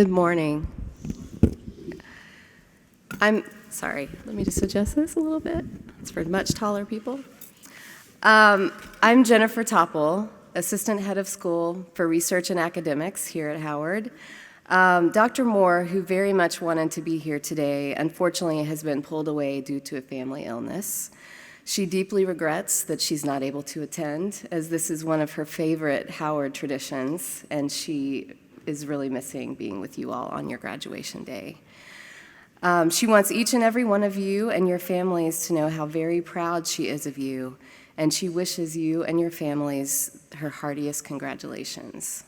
Good morning. Sorry, let me just adjust this a little bit. It's for much taller people. I'm Jennifer Topple, Assistant Head of School for Research and Academics here at Howard. Dr. Moore, who very much wanted to be here today, unfortunately has been pulled away due to a family illness. She deeply regrets that she's not able to attend, as this is one of her favorite Howard traditions, and she is really missing being with you all on your graduation day. She wants each and every one of you and your families to know how very proud she is of you, and she wishes you and your families her heartiest congratulations.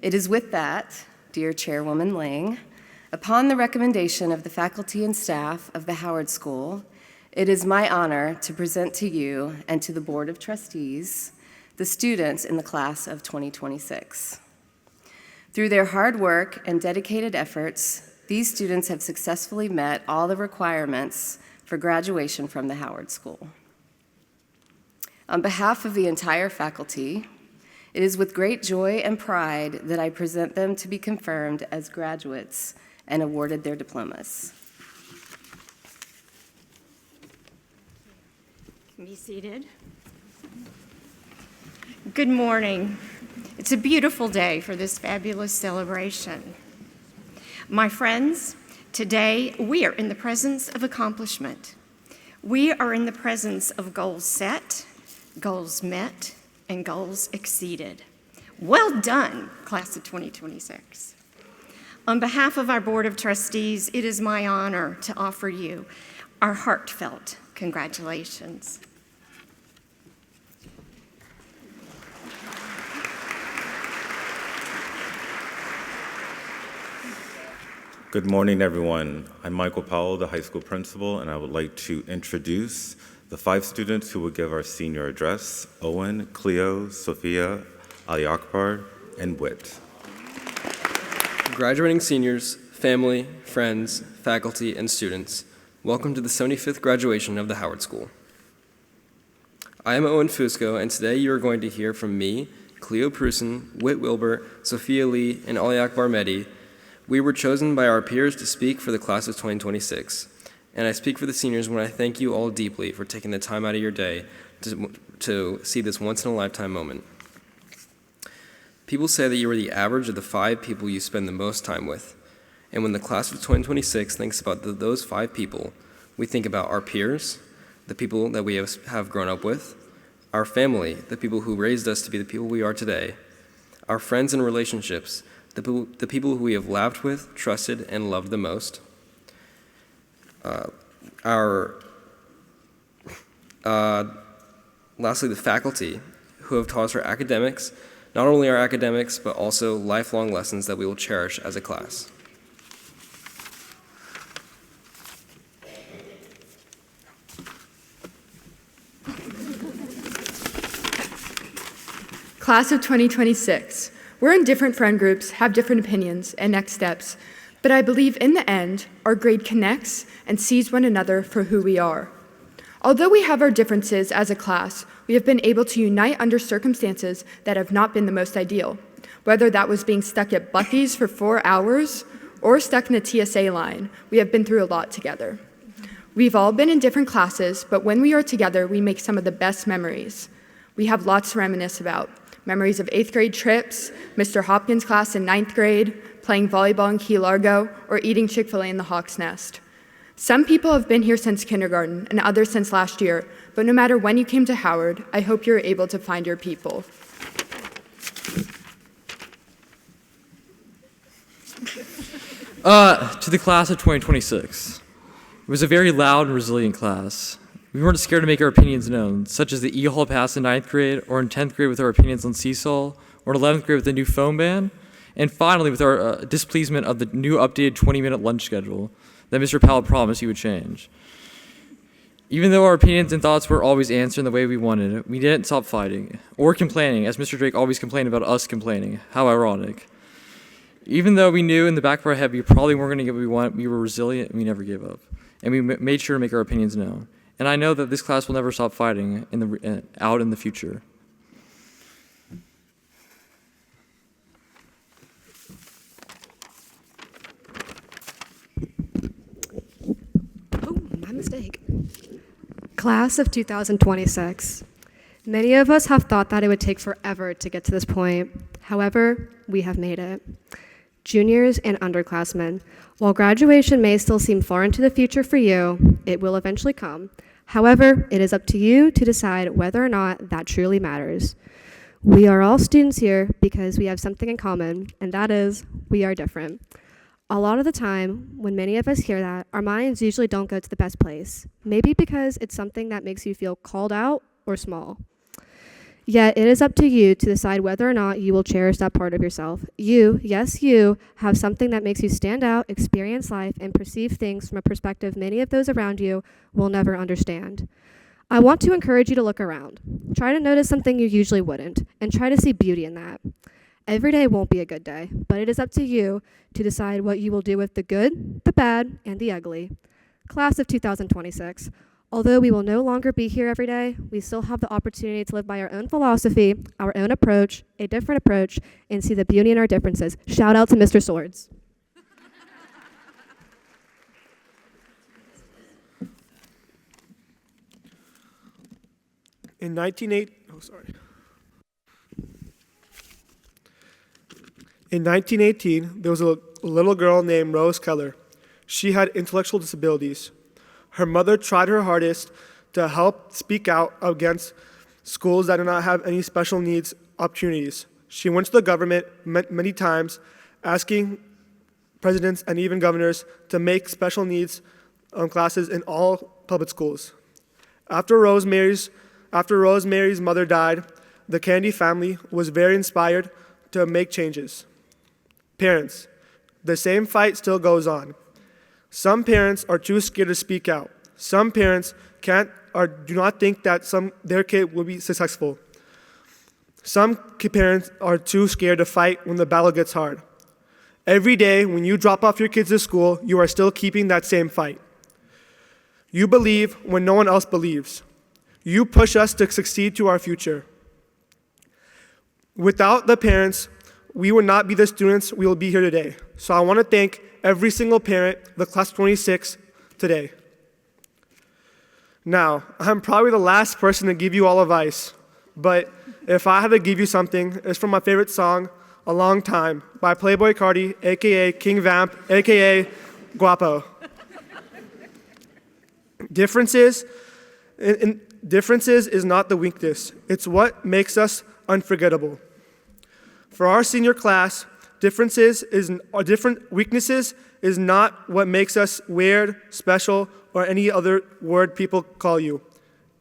It is with that, dear Chairwoman Lang, upon the recommendation of the faculty and staff of the Howard School, it is my honor to present to you and to the Board of Trustees the students in the class of 2026. Through their hard work and dedicated efforts, these students have successfully met all the requirements for graduation from the Howard School. On behalf of the entire faculty, it is with great joy and pride that I present them to be confirmed as graduates and awarded their diplomas. Be seated. Good morning. It's a beautiful day for this fabulous celebration. My friends, today we are in the presence of accomplishment. We are in the presence of goals set, goals met, and goals exceeded. Well done, class of 2026. On behalf of our Board of Trustees, it is my honor to offer you our heartfelt congratulations. Good morning, everyone. I'm Michael Powell, the high school principal, and I would like to introduce the 5 students who will give our senior address: Owen, Cleo, Sophia, Ali Akbar, and Wit. Graduating seniors, family, friends, faculty, and students, welcome to the 75th graduation of the Howard School. I am Owen Fusco, and today you are going to hear from me, Cleo Prusen, Wit Wilbur, Sophia Lee, and Ali Akbar Mehdi. We were chosen by our peers to speak for the class of 2026, and I speak for the seniors when I thank you all deeply for taking the time out of your day to see this once-in-a-lifetime moment. People say that you are the average of the 5 people you spend the most time with, and when the class of 2026 thinks about those 5 people, we think about our peers, the people that we have grown up with, our family, the people who raised us to be the people we are today, our friends and relationships, the people who we have laughed with, trusted, and loved the most. Lastly, the faculty who have taught us our academics, not only our academics, but also lifelong lessons that we will cherish as a class. Class of 2026. We're in different friend groups, have different opinions and next steps, but I believe in the end, our grade connects and sees one another for who we are. Although we have our differences as a class, we have been able to unite under circumstances that have not been the most ideal, whether that was being stuck at Buc-ee's for 4 hours or stuck in the TSA line. We have been through a lot together. We've all been in different classes, but when we are together, we make some of the best memories. We have lots to reminisce about. Memories of 8th grade trips, Mr. Hopkins' class in 9th grade, playing volleyball in Key Largo, or eating Chick-fil-A in the Hawk's Nest. Some people have been here since kindergarten and others since last year, but no matter when you came to Howard, I hope you're able to find your people. To the class of 2026. It was a very loud and resilient class. We weren't scared to make our opinions known, such as the E-Hall pass in 9th grade, or in 10th grade with our opinions on Seesaw, or in 11th grade with the new phone ban, and finally with our displeasement of the new updated 20-minute lunch schedule that Mr. Powell promised he would change. Even though our opinions and thoughts were always answered in the way we wanted, we didn't stop fighting, or complaining, as Mr. Drake always complained about us complaining. How ironic. Even though we knew in the back of our head we probably weren't going to get what we want, we were resilient and we never gave up. And we made sure to make our opinions known. And I know that this class will never stop fighting out in the future. My mistake. Class of 2026. Many of us have thought that it would take forever to get to this point. However, we have made it. Juniors and underclassmen, while graduation may still seem far into the future for you, it will eventually come. However, it is up to you to decide whether or not that truly matters. We are all students here because we have something in common, and that is we are different. A lot of the time, when many of us hear that, our minds usually don't go to the best place. Maybe because it's something that makes you feel called out or small. Yet it is up to you to decide whether or not you will cherish that part of yourself. You, yes, you, have something that makes you stand out, experience life, and perceive things from a perspective many of those around you will never understand. I want to encourage you to look around. Try to notice something you usually wouldn't, and try to see beauty in that. Every day won't be a good day, but it is up to you to decide what you will do with the good, the bad, and the ugly. Class of 2026. Although we will no longer be here every day, we still have the opportunity to live by our own philosophy, our own approach, a different approach, and see the beauty in our differences. Shout out to Mr. Swords. In 1918, there was a little girl named Rose Keller. She had intellectual disabilities. Her mother tried her hardest to help speak out against schools that do not have any special needs opportunities. She went to the government many times, asking presidents and even governors to make special needs classes in all public schools. After Rosemary's mother died, the Kennedy family was very inspired to make changes. Parents, the same fight still goes on. Some parents are too scared to speak out. Some parents can't or do not think that their kid will be successful. Some parents are too scared to fight when the battle gets hard. Every day when you drop off your kids to school, you are still keeping that same fight. You believe when no one else believes. You push us to succeed to our future. Without the parents, we would not be the students we will be here today. So I want to thank every single parent, the class 26 today. Now, I'm probably the last person to give you all advice, but if I had to give you something, it's from my favorite song, A Long Time, by Playboy Cardi, AKA King Vamp, AKA Guapo. Differences is not the weakness. It's what makes us unforgettable. For our senior class, weaknesses is not what makes us weird, special, or any other word people call you.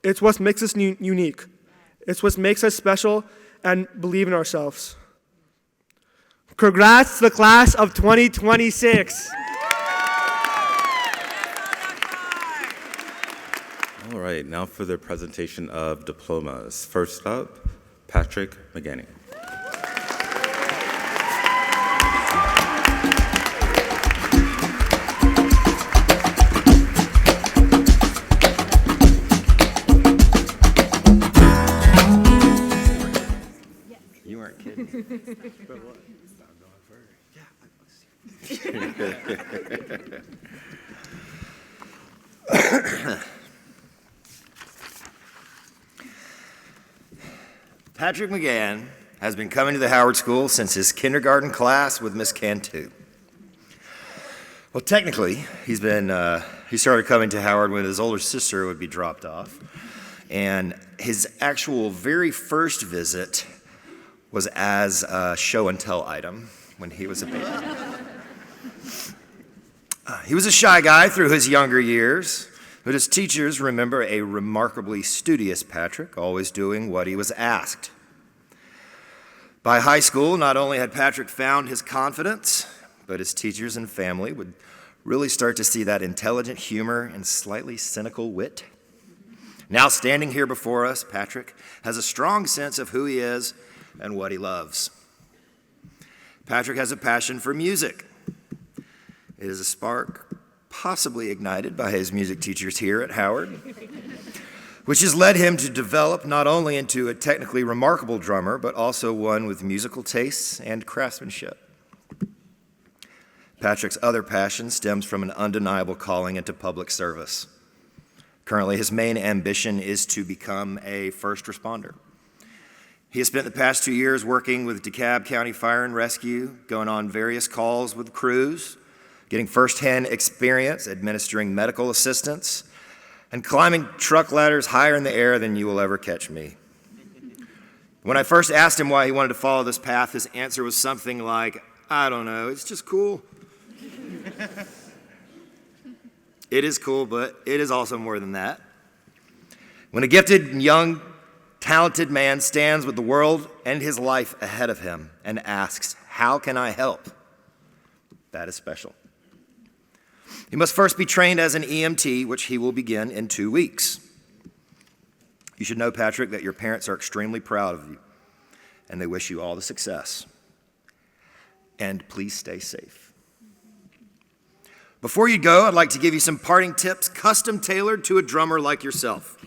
It's what makes us unique. It's what makes us special and believe in ourselves. Congrats to the class of 2026. All right, now for the presentation of diplomas. First up, Patrick McGanny. You weren't kidding. Patrick McGann has been coming to the Howard School since his kindergarten class with Miss Cantu. Well, technically, he started coming to Howard when his older sister would be dropped off. And his actual very first visit was as a show and tell item when he was a baby. He was a shy guy through his younger years, but his teachers remember a remarkably studious Patrick, always doing what he was asked. By high school, not only had Patrick found his confidence, but his teachers and family would really start to see that intelligent humor and slightly cynical wit. Now standing here before us, Patrick has a strong sense of who he is and what he loves. Patrick has a passion for music. It is a spark possibly ignited by his music teachers here at Howard, which has led him to develop not only into a technically remarkable drummer, but also one with musical tastes and craftsmanship. Patrick's other passion stems from an undeniable calling into public service. Currently, his main ambition is to become a first responder. He has spent the past 2 years working with DeKalb County Fire and Rescue, going on various calls with crews, getting firsthand experience administering medical assistance, and climbing truck ladders higher in the air than you will ever catch me. When I first asked him why he wanted to follow this path, his answer was something like, I don't know, it's just cool. It is cool, but it is also more than that. When a gifted, young, talented man stands with the world and his life ahead of him and asks, how can I help? That is special. He must first be trained as an EMT, which he will begin in 2 weeks. You should know, Patrick, that your parents are extremely proud of you, and they wish you all the success. And please stay safe. Before you go, I'd like to give you some parting tips custom tailored to a drummer like yourself.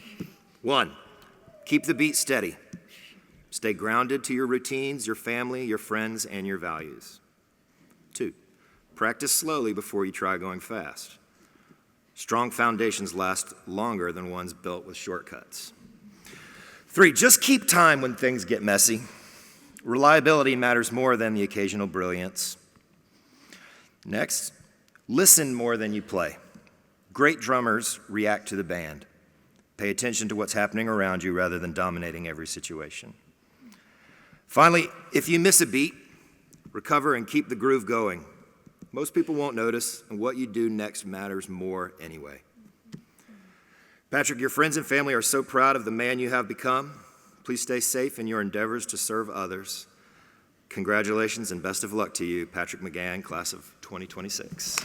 1, keep the beat steady. Stay grounded to your routines, your family, your friends, and your values. 2, practice slowly before you try going fast. Strong foundations last longer than ones built with shortcuts. 3, just keep time when things get messy. Reliability matters more than the occasional brilliance. Next, listen more than you play. Great drummers react to the band. Pay attention to what's happening around you rather than dominating every situation. Finally, if you miss a beat, recover and keep the groove going. Most people won't notice, and what you do next matters more anyway. Patrick, your friends and family are so proud of the man you have become. Please stay safe in your endeavors to serve others. Congratulations and best of luck to you, Patrick McGann, class of 2026.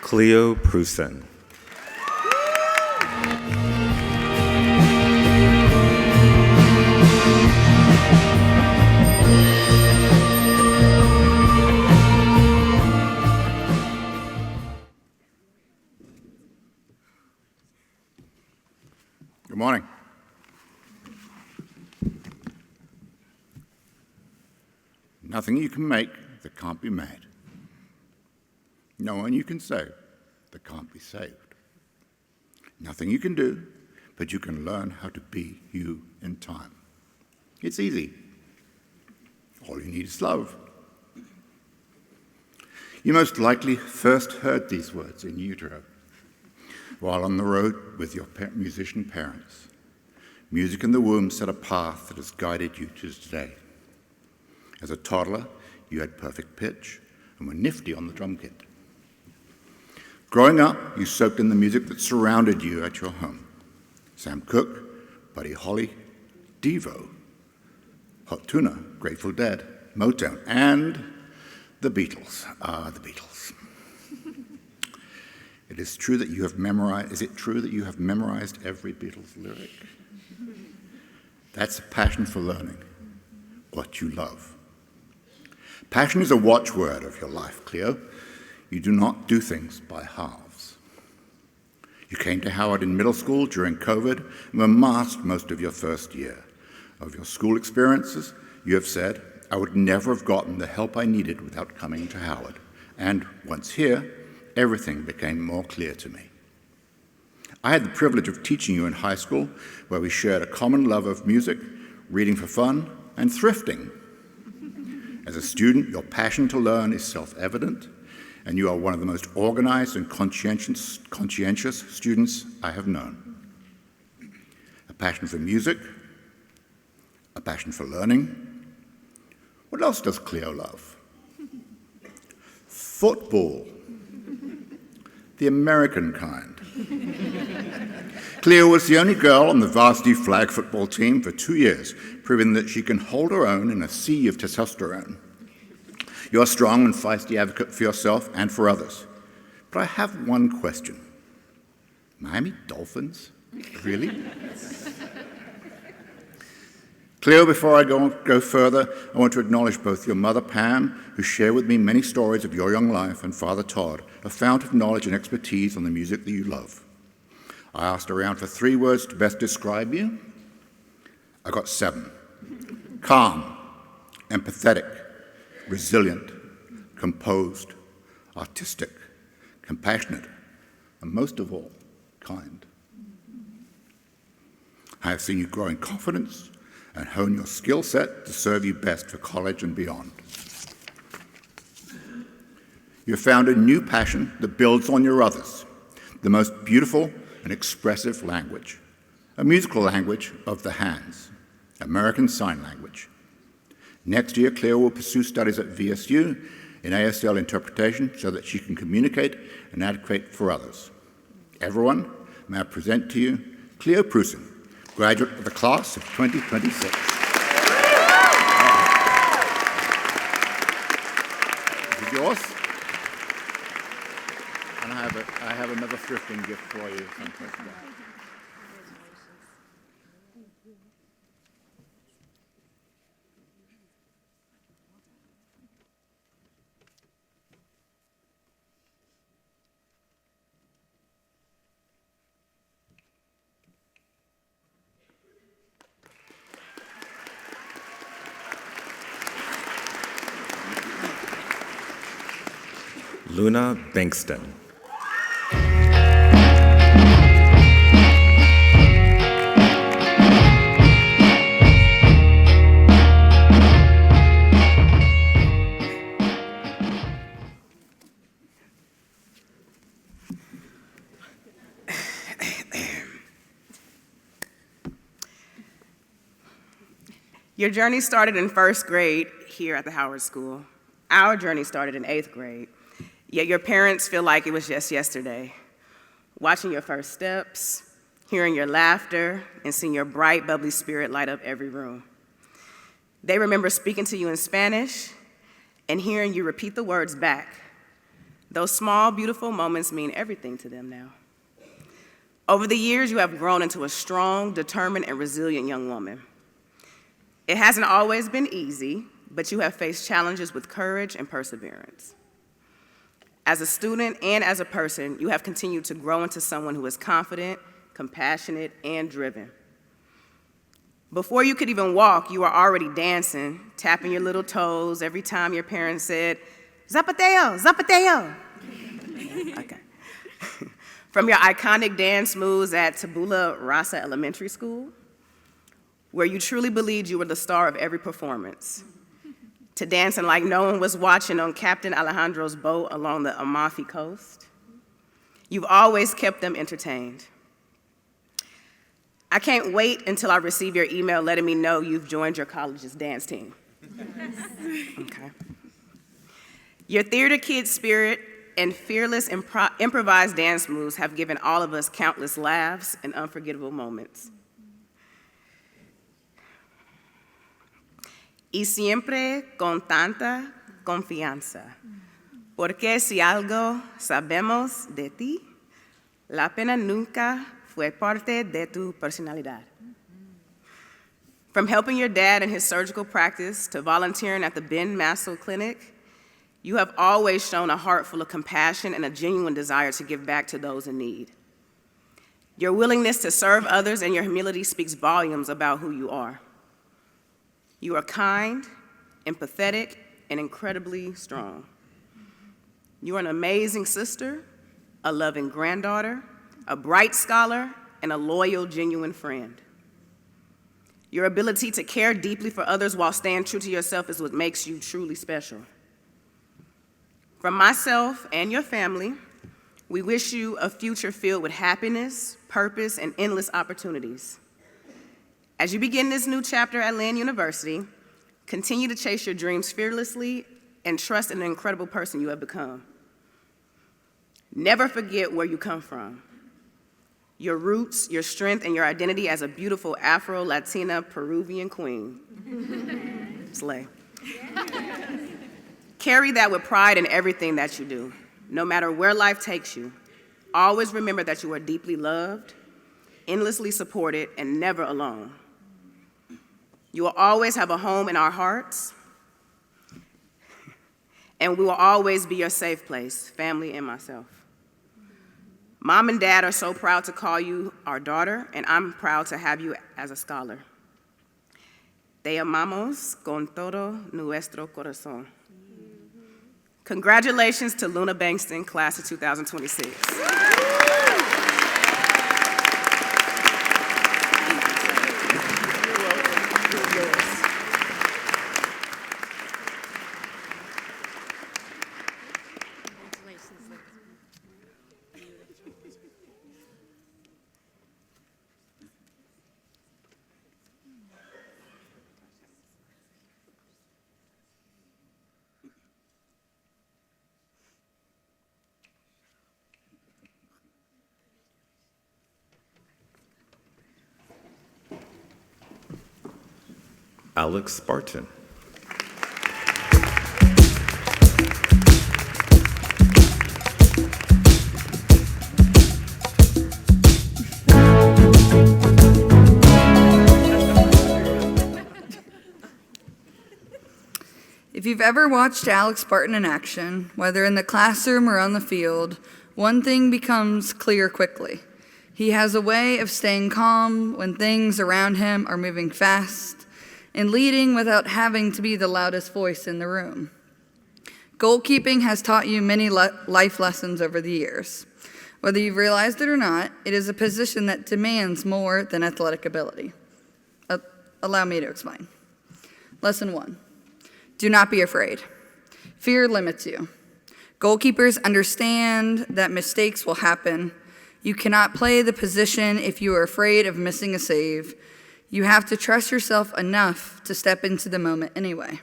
Cleo Prusen. Good morning. Nothing you can make that can't be made. No one you can save that can't be saved. Nothing you can do, but you can learn how to be you in time. It's easy. All you need is love. You most likely first heard these words in utero, while on the road with your musician parents. Music in the womb set a path that has guided you to today. As a toddler, you had perfect pitch and were nifty on the drum kit. Growing up, you soaked in the music that surrounded you at your home. Sam Cooke, Buddy Holly, Devo, Hot Tuna, Grateful Dead, Motown, and the Beatles. The Beatles. Is it true that you have memorized every Beatles lyric? That's a passion for learning what you love. Passion is a watchword of your life, Cleo. You do not do things by halves. You came to Howard in middle school during COVID and were masked most of your first year. Of your school experiences, you have said, I would never have gotten the help I needed without coming to Howard. And once here, everything became more clear to me. I had the privilege of teaching you in high school, where we shared a common love of music, reading for fun, and thrifting. As a student, your passion to learn is self-evident, and you are one of the most organized and conscientious students I have known. A passion for music, a passion for learning. What else does Cleo love? Football, the American kind. Cleo was the only girl on the varsity flag football team for 2 years, proving that she can hold her own in a sea of testosterone. You're a strong and feisty advocate for yourself and for others. But I have one question. Miami Dolphins? Really? Cleo, before I go further, I want to acknowledge both your mother, Pam, who shared with me many stories of your young life, and Father Todd, a fount of knowledge and expertise on the music that you love. I asked around for 3 words to best describe you. I got 7. Calm, empathetic, resilient, composed, artistic, compassionate, and most of all, kind. I have seen you grow in confidence and hone your skill set to serve you best for college and beyond. You have found a new passion that builds on your others, the most beautiful and expressive language, a musical language of the hands, American Sign Language. Next year, Cleo will pursue studies at VSU in ASL interpretation so that she can communicate and advocate for others. Everyone, may I present to you Cleo Prusen, graduate of the class of 2026. This is yours. And I have another thrifting gift for you. Luna Bankston. Your journey started in 1st grade here at the Howard School. Our journey started in 8th grade. Yet your parents feel like it was just yesterday. Watching your first steps, hearing your laughter, and seeing your bright, bubbly spirit light up every room. They remember speaking to you in Spanish and hearing you repeat the words back. Those small, beautiful moments mean everything to them now. Over the years, you have grown into a strong, determined, and resilient young woman. It hasn't always been easy, but you have faced challenges with courage and perseverance. As a student and as a person, you have continued to grow into someone who is confident, compassionate, and driven. Before you could even walk, you were already dancing, tapping your little toes every time your parents said, "Zapateo, zapateo." Okay. From your iconic dance moves at Tabula Rasa Elementary School, where you truly believed you were the star of every performance, to dancing like no one was watching on Captain Alejandro's boat along the Amalfi Coast. You've always kept them entertained. I can't wait until I receive your email letting me know you've joined your college's dance team. Okay. Your theater kid spirit and fearless improvised dance moves have given all of us countless laughs and unforgettable moments. Y siempre con tanta confianza, porque si algo sabemos de ti, la pena nunca fue parte de tu personalidad. From helping your dad in his surgical practice to volunteering at the Ben Massel Clinic, you have always shown a heart full of compassion and a genuine desire to give back to those in need. Your willingness to serve others and your humility speaks volumes about who you are. You are kind, empathetic, and incredibly strong. You are an amazing sister, a loving granddaughter, a bright scholar, and a loyal, genuine friend. Your ability to care deeply for others while staying true to yourself is what makes you truly special. From myself and your family, we wish you a future filled with happiness, purpose, and endless opportunities. As you begin this new chapter at Lynn University, continue to chase your dreams fearlessly and trust in the incredible person you have become. Never forget where you come from. your roots, your strength, and your identity as a beautiful Afro-Latina Peruvian queen. Slay. Carry that with pride in everything that you do, no matter where life takes you. Always remember that you are deeply loved, endlessly supported, and never alone. You will always have a home in our hearts, and we will always be your safe place, family and myself. Mom and Dad are so proud to call you our daughter, and I'm proud to have you as a scholar. Te amamos con todo nuestro corazón. Congratulations to Luna Bankston, class of 2026. Alex Spartan. If you've ever watched Alex Spartan in action, whether in the classroom or on the field, one thing becomes clear quickly. He has a way of staying calm when things around him are moving fast and leading without having to be the loudest voice in the room. Goalkeeping has taught you many life lessons over the years. Whether you've realized it or not, it is a position that demands more than athletic ability. Allow me to explain. Lesson 1. Do not be afraid. Fear limits you. Goalkeepers understand that mistakes will happen. You cannot play the position if you are afraid of missing a save. You have to trust yourself enough to step into the moment anyway.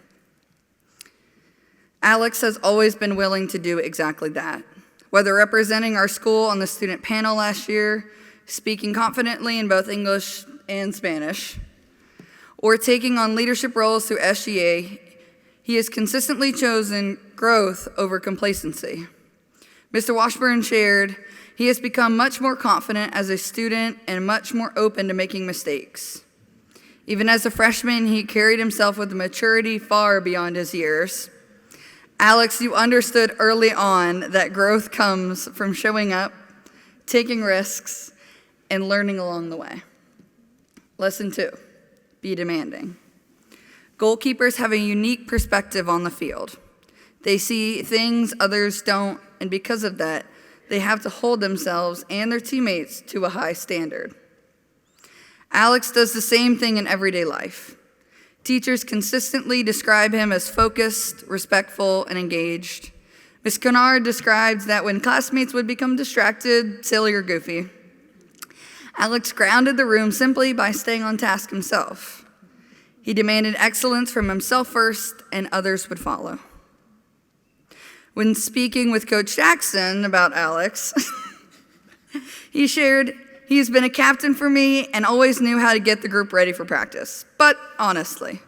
Alex has always been willing to do exactly that. Whether representing our school on the student panel last year, speaking confidently in both English and Spanish, or taking on leadership roles through SGA, he has consistently chosen growth over complacency. Mr. Washburn shared, he has become much more confident as a student and much more open to making mistakes. Even as a freshman, he carried himself with a maturity far beyond his years. Alex, you understood early on that growth comes from showing up, taking risks, and learning along the way. Lesson 2, be demanding. Goalkeepers have a unique perspective on the field. They see things others don't, and because of that, they have to hold themselves and their teammates to a high standard. Alex does the same thing in everyday life. Teachers consistently describe him as focused, respectful, and engaged. Ms. Kennard describes that when classmates would become distracted, silly, or goofy, Alex grounded the room simply by staying on task himself. He demanded excellence from himself first, and others would follow. When speaking with Coach Jackson about Alex, he shared, "He has been a captain for me and always knew how to get the group ready for practice. But honestly,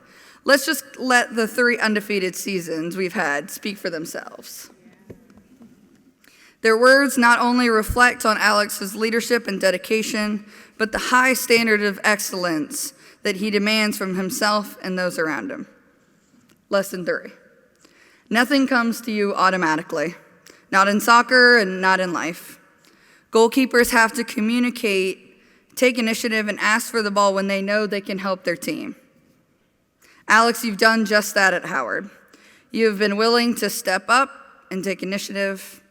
let's just let the 3 undefeated seasons we've had speak for themselves." Their words not only reflect on Alex's leadership and dedication, but the high standard of excellence that he demands from himself and those around him. Lesson 3. Nothing comes to you automatically, not in soccer and not in life. Goalkeepers have to communicate, take initiative, and ask for the ball when they know they can help their team. Alex, you've done just that at Howard. You have been willing to step up and take initiative.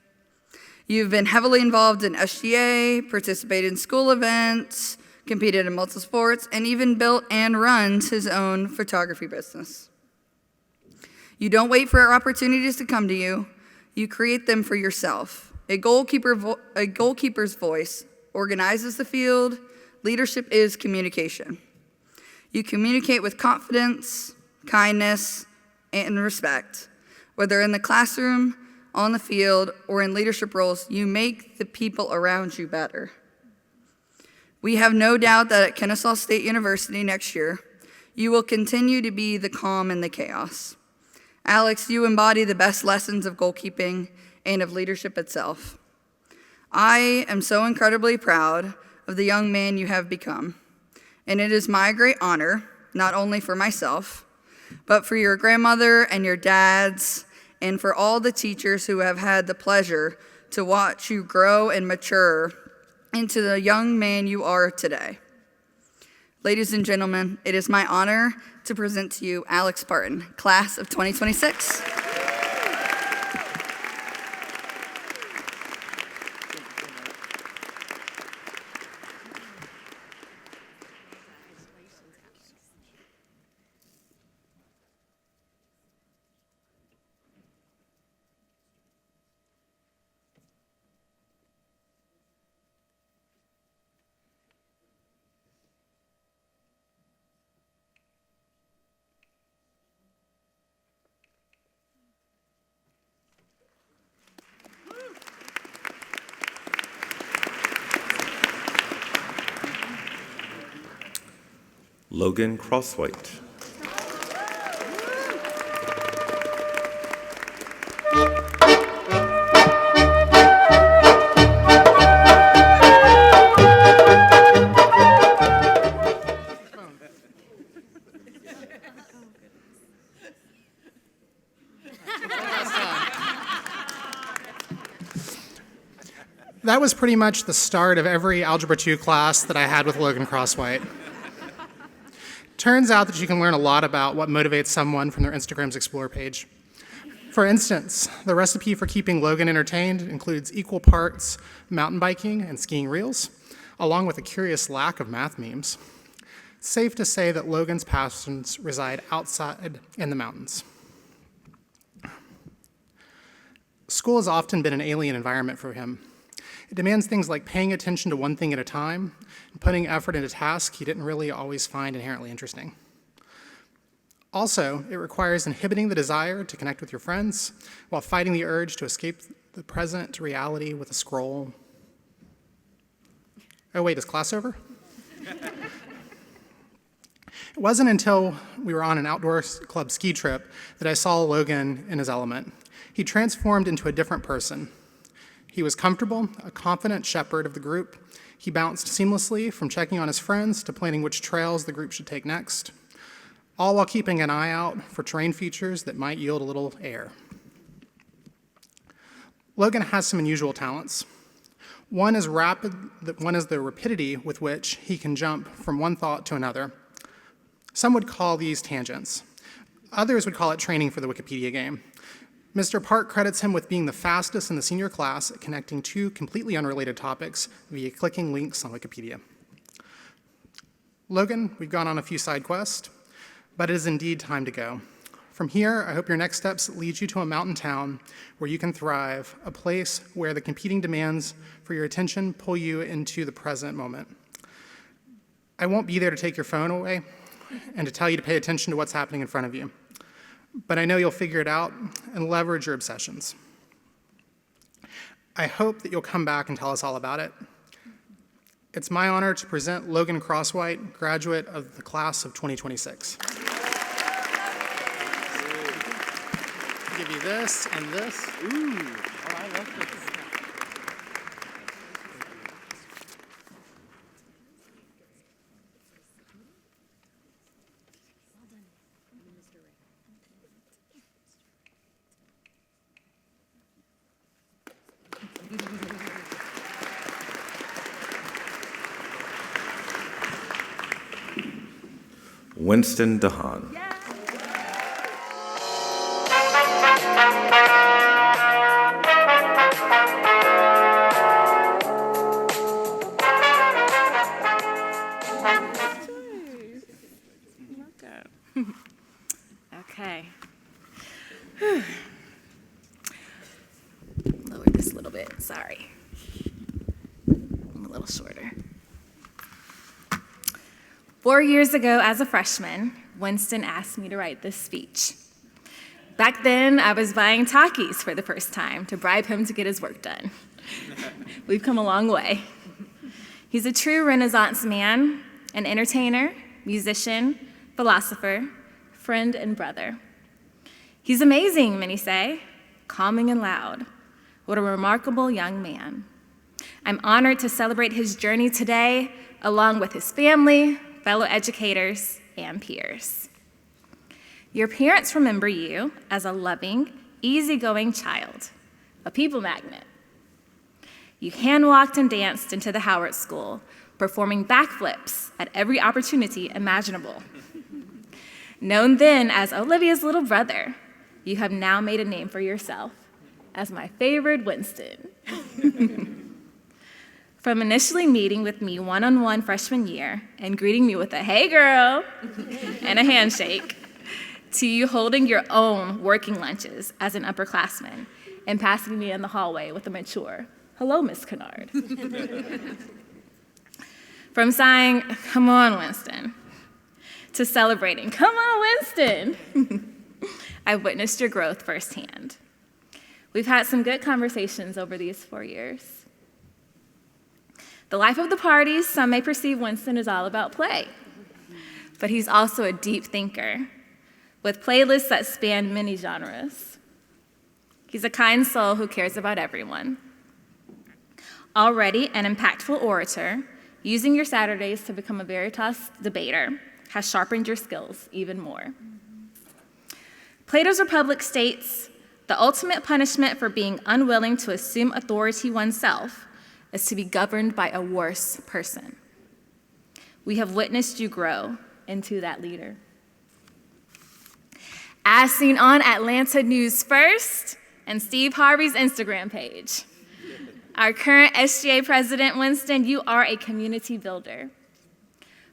You've been heavily involved in SGA, participated in school events, competed in multiple sports, and even built and runs his own photography business. You don't wait for opportunities to come to you. You create them for yourself. A goalkeeper's voice organizes the field. Leadership is communication. You communicate with confidence, kindness, and respect. Whether in the classroom, on the field, or in leadership roles, you make the people around you better. We have no doubt that at Kennesaw State University next year, you will continue to be the calm in the chaos. Alex, you embody the best lessons of goalkeeping and of leadership itself. I am so incredibly proud of the young man you have become, and it is my great honor, not only for myself, but for your grandmother and your dads, and for all the teachers who have had the pleasure to watch you grow and mature into the young man you are today. Ladies and gentlemen, it is my honor to present to you Alex Parton, class of 2026. Logan Crosswhite. That was pretty much the start of every Algebra 2 class that I had with Logan Crosswhite. Turns out that you can learn a lot about what motivates someone from their Instagram's Explore page. For instance, the recipe for keeping Logan entertained includes equal parts mountain biking and skiing reels, along with a curious lack of math memes. It's safe to say that Logan's passions reside outside in the mountains. School has often been an alien environment for him. It demands things like paying attention to one thing at a time and putting effort into tasks he didn't really always find inherently interesting. Also, it requires inhibiting the desire to connect with your friends while fighting the urge to escape the present to reality with a scroll. Oh wait, is class over? It wasn't until we were on an outdoor club ski trip that I saw Logan in his element. He transformed into a different person. He was comfortable, a confident shepherd of the group. He bounced seamlessly from checking on his friends to planning which trails the group should take next, all while keeping an eye out for terrain features that might yield a little air. Logan has some unusual talents. One is the rapidity with which he can jump from one thought to another. Some would call these tangents. Others would call it training for the Wikipedia game. Mr. Park credits him with being the fastest in the senior class at connecting two completely unrelated topics via clicking links on Wikipedia. Logan, we've gone on a few side quests, but it is indeed time to go. From here, I hope your next steps lead you to a mountain town where you can thrive, a place where the competing demands for your attention pull you into the present moment. I won't be there to take your phone away and to tell you to pay attention to what's happening in front of you, but I know you'll figure it out and leverage your obsessions. I hope that you'll come back and tell us all about it. It's my honor to present Logan Crosswhite, graduate of the class of 2026. I'll give you this and this. Ooh, oh, I love this. Winston DeHaan. Okay. Lower this a little bit, sorry. I'm a little shorter. 4 years ago, as a freshman, Winston asked me to write this speech. Back then, I was buying Takis for the first time to bribe him to get his work done. We've come a long way. He's a true Renaissance man, an entertainer, musician, philosopher, friend, and brother. He's amazing, many say, calming and loud. What a remarkable young man. I'm honored to celebrate his journey today, along with his family, fellow educators, and peers. Your parents remember you as a loving, easygoing child, a people magnet. You hand-walked and danced into the Howard School, performing backflips at every opportunity imaginable. Known then as Olivia's little brother, you have now made a name for yourself as my favorite Winston. From initially meeting with me one-on-one freshman year and greeting me with a "hey girl" and a handshake, to you holding your own working lunches as an upperclassman and passing me in the hallway with a mature "hello, Miss Kennard." From sighing, "come on, Winston," to celebrating, "come on, Winston." I've witnessed your growth firsthand. We've had some good conversations over these 4 years. The life of the party, some may perceive Winston is all about play, but he's also a deep thinker with playlists that span many genres. He's a kind soul who cares about everyone. Already an impactful orator, using your Saturdays to become a Veritas debater has sharpened your skills even more. Plato's Republic states, "The ultimate punishment for being unwilling to assume authority oneself is to be governed by a worse person." We have witnessed you grow into that leader. As seen on Atlanta News First and Steve Harvey's Instagram page. Our current SGA president, Winston, you are a community builder.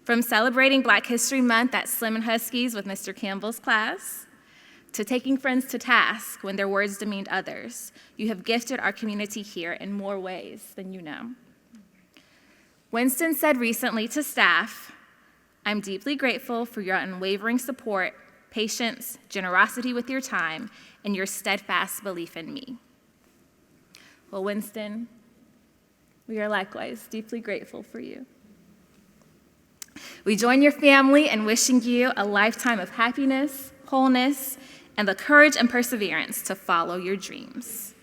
From celebrating Black History Month at Slim and Huskies with Mr. Campbell's class, to taking friends to task when their words demeaned others, you have gifted our community here in more ways than you know. Winston said recently to staff, "I'm deeply grateful for your unwavering support, patience, generosity with your time, and your steadfast belief in me." Well, Winston, we are likewise deeply grateful for you. We join your family in wishing you a lifetime of happiness, wholeness, and the courage and perseverance to follow your dreams.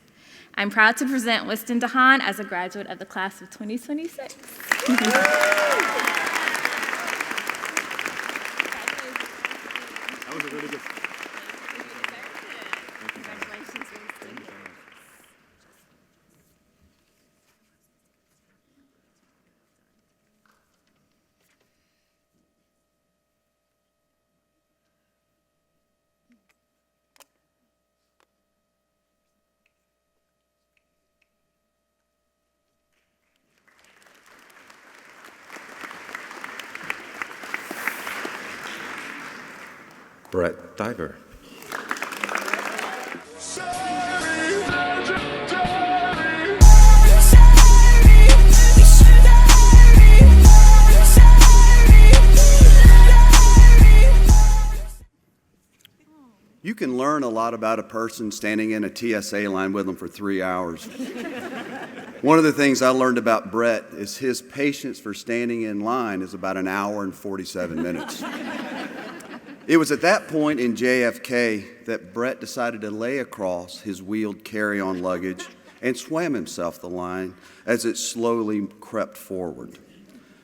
I'm proud to present Winston DeHaan as a graduate of the class of 2026. That was a really good. Congratulations, Winston. Brett Diver. You can learn a lot about a person standing in a TSA line with them for 3 hours. One of the things I learned about Brett is his patience for standing in line is about an hour and 47 minutes. It was at that point in JFK that Brett decided to lay across his wheeled carry-on luggage and swam himself the line as it slowly crept forward.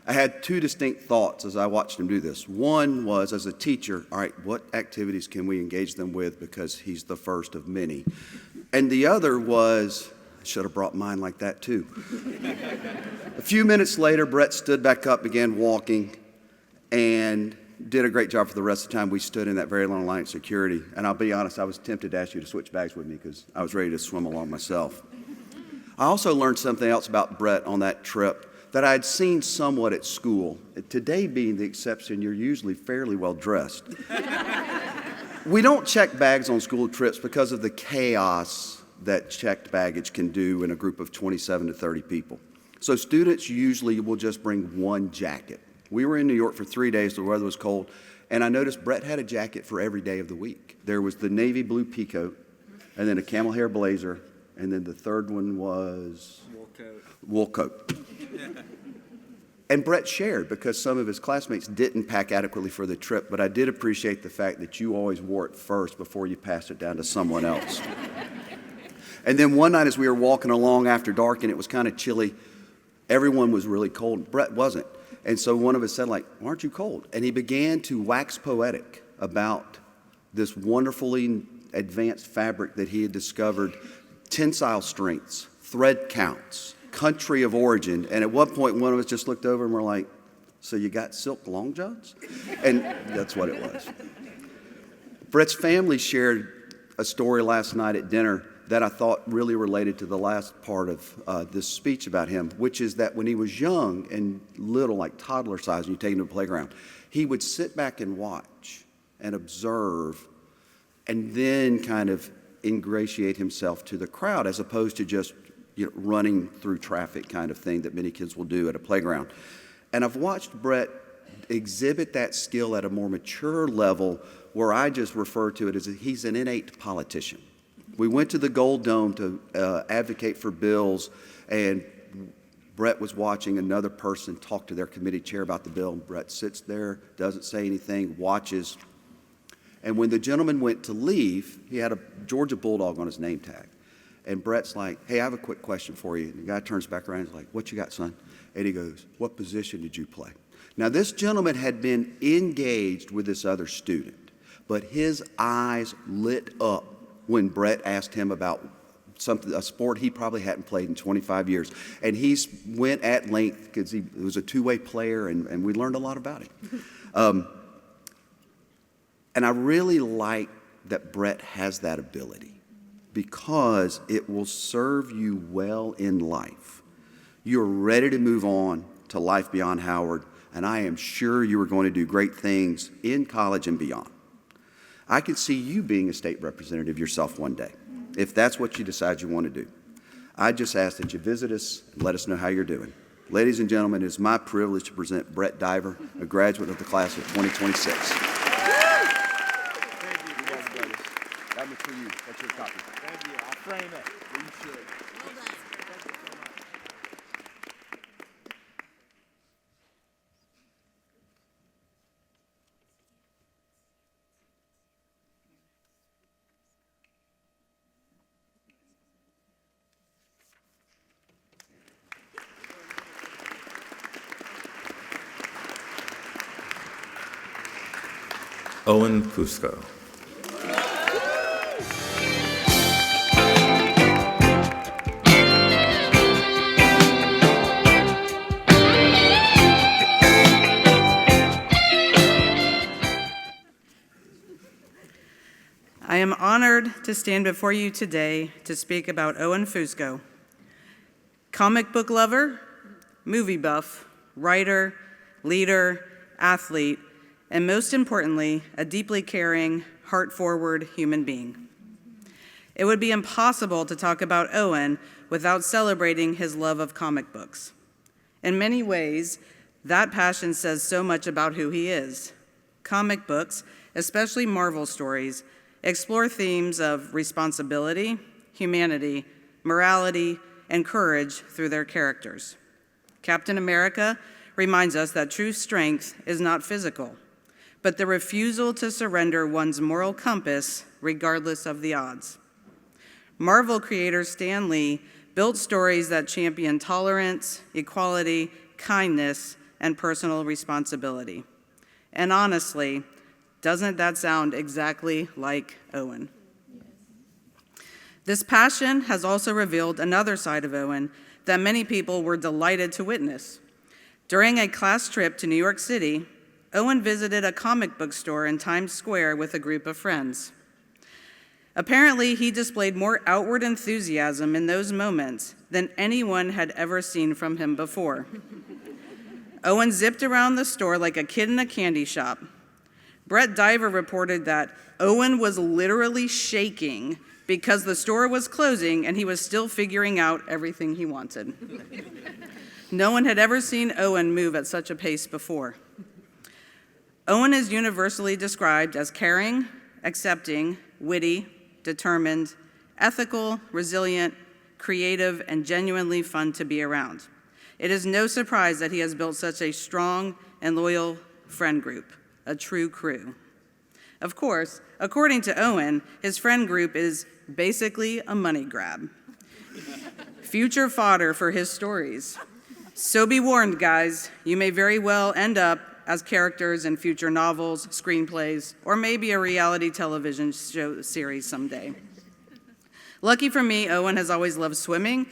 I had two distinct thoughts as I watched him do this. One was, as a teacher, all right, what activities can we engage them with because he's the first of many? And the other was, I should have brought mine like that too. A few minutes later, Brett stood back up, began walking, and did a great job for the rest of the time. We stood in that very long line at security. And I'll be honest, I was tempted to ask you to switch bags with me because I was ready to swim along myself. I also learned something else about Brett on that trip that I had seen somewhat at school. Today being the exception, you're usually fairly well dressed. We don't check bags on school trips because of the chaos that checked baggage can do in a group of 27 to 30 people. So students usually will just bring one jacket. We were in New York for 3 days, the weather was cold, and I noticed Brett had a jacket for every day of the week. There was the navy blue peacoat, and then a camel hair blazer, and then the third one was wool coat. And Brett shared because some of his classmates didn't pack adequately for the trip, but I did appreciate the fact that you always wore it first before you passed it down to someone else. And then one night as we were walking along after dark and it was kind of chilly, everyone was really cold. Brett wasn't. And so one of us said, like, "Why aren't you cold?" And he began to wax poetic about this wonderfully advanced fabric that he had discovered, tensile strengths, thread counts, country of origin. And at one point, one of us just looked over and we're like, "So you got silk long johns?" And that's what it was. Brett's family shared a story last night at dinner that I thought really related to the last part of this speech about him, which is that when he was young and little, like toddler size, and you take him to the playground, he would sit back and watch and observe and then kind of ingratiate himself to the crowd as opposed to just running through traffic kind of thing that many kids will do at a playground. And I've watched Brett exhibit that skill at a more mature level where I just refer to it as he's an innate politician. We went to the Gold Dome to advocate for bills, and Brett was watching another person talk to their committee chair about the bill. And Brett sits there, doesn't say anything, watches. And when the gentleman went to leave, he had a Georgia Bulldog on his name tag. And Brett's like, "Hey, I have a quick question for you." And the guy turns back around and is like, "What you got, son?" And he goes, "What position did you play?" Now, this gentleman had been engaged with this other student, but his eyes lit up when Brett asked him about a sport he probably hadn't played in 25 years. And he went at length because he was a two-way player, and we learned a lot about him. And I really like that Brett has that ability because it will serve you well in life. You're ready to move on to life beyond Howard, and I am sure you are going to do great things in college and beyond. I can see you being a state representative yourself one day, if that's what you decide you want to do. I just ask that you visit us and let us know how you're doing. Ladies and gentlemen, it is my privilege to present Brett Diver, a graduate of the class of 2026. Thank you. That one's for you. That's your copy. Thank you. I'll frame it. You should. Owen Fusco. I am honored to stand before you today to speak about Owen Fusco, comic book lover, movie buff, writer, leader, athlete, and most importantly, a deeply caring, heart-forward human being. It would be impossible to talk about Owen without celebrating his love of comic books. In many ways, that passion says so much about who he is. Comic books, especially Marvel stories, explore themes of responsibility, humanity, morality, and courage through their characters. Captain America reminds us that true strength is not physical, but the refusal to surrender one's moral compass regardless of the odds. Marvel creator Stan Lee built stories that champion tolerance, equality, kindness, and personal responsibility. And honestly, doesn't that sound exactly like Owen? This passion has also revealed another side of Owen that many people were delighted to witness. During a class trip to New York City, Owen visited a comic book store in Times Square with a group of friends. Apparently, he displayed more outward enthusiasm in those moments than anyone had ever seen from him before. Owen zipped around the store like a kid in a candy shop. Brett Diver reported that Owen was literally shaking because the store was closing and he was still figuring out everything he wanted. No one had ever seen Owen move at such a pace before. Owen is universally described as caring, accepting, witty, determined, ethical, resilient, creative, and genuinely fun to be around. It is no surprise that he has built such a strong and loyal friend group, a true crew. Of course, according to Owen, his friend group is basically a money grab. Future fodder for his stories. So be warned, guys, you may very well end up as characters in future novels, screenplays, or maybe a reality television show series someday. Lucky for me, Owen has always loved swimming,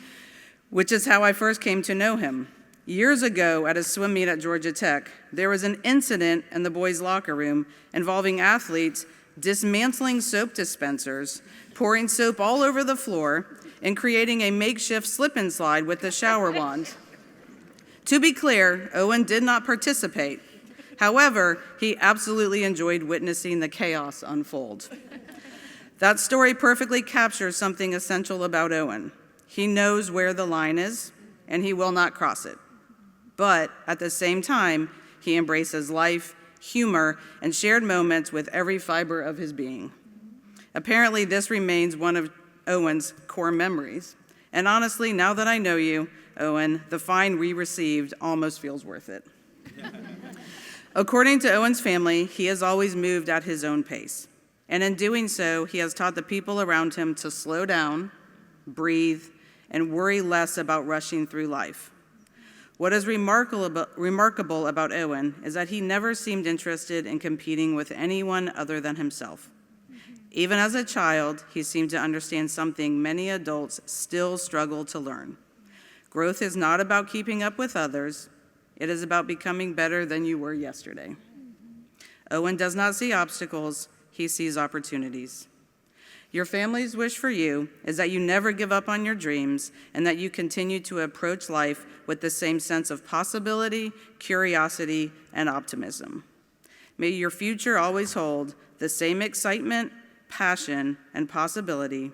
which is how I first came to know him. Years ago at a swim meet at Georgia Tech, there was an incident in the boys' locker room involving athletes dismantling soap dispensers, pouring soap all over the floor, and creating a makeshift slip and slide with a shower wand. To be clear, Owen did not participate. However, he absolutely enjoyed witnessing the chaos unfold. That story perfectly captures something essential about Owen. He knows where the line is, and he will not cross it. But at the same time, he embraces life, humor, and shared moments with every fiber of his being. Apparently, this remains one of Owen's core memories. And honestly, now that I know you, Owen, the fine we received almost feels worth it. According to Owen's family, he has always moved at his own pace. And in doing so, he has taught the people around him to slow down, breathe, and worry less about rushing through life. What is remarkable about Owen is that he never seemed interested in competing with anyone other than himself. Even as a child, he seemed to understand something many adults still struggle to learn. Growth is not about keeping up with others. It is about becoming better than you were yesterday. Owen does not see obstacles, he sees opportunities. Your family's wish for you is that you never give up on your dreams and that you continue to approach life with the same sense of possibility, curiosity, and optimism. May your future always hold the same excitement, passion, and possibility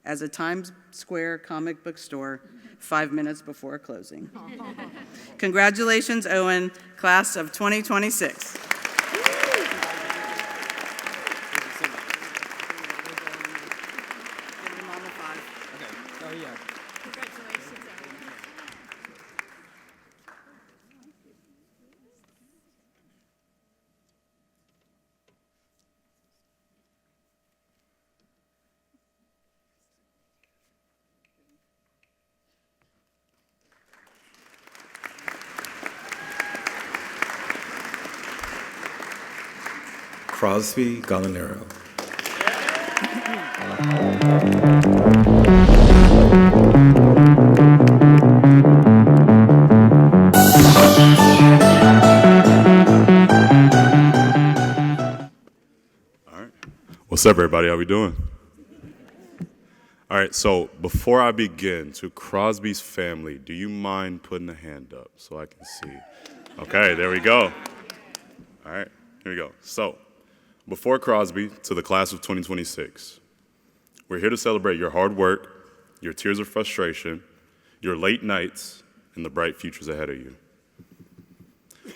as a Times Square comic book store 5 minutes before closing. Congratulations, Owen, class of 2026. Crosby Gallinero. All right. What's up, everybody? How we doing? All right, so before I begin, to Crosby's family, do you mind putting a hand up so I can see? Okay, there we go. All right, here we go. So, before Crosby, to the class of 2026, we're here to celebrate your hard work, your tears of frustration, your late nights, and the bright futures ahead of you.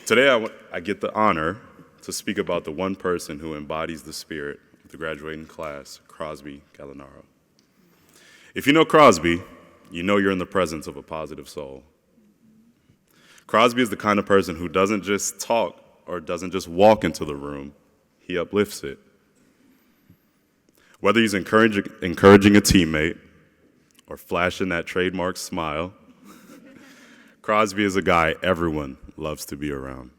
Today, I get the honor to speak about the one person who embodies the spirit of the graduating class, Crosby Gallinaro. If you know Crosby, you know you're in the presence of a positive soul. Crosby is the kind of person who doesn't just talk or doesn't just walk into the room, he uplifts it. Whether he's encouraging a teammate or flashing that trademark smile, Crosby is a guy everyone loves to be around.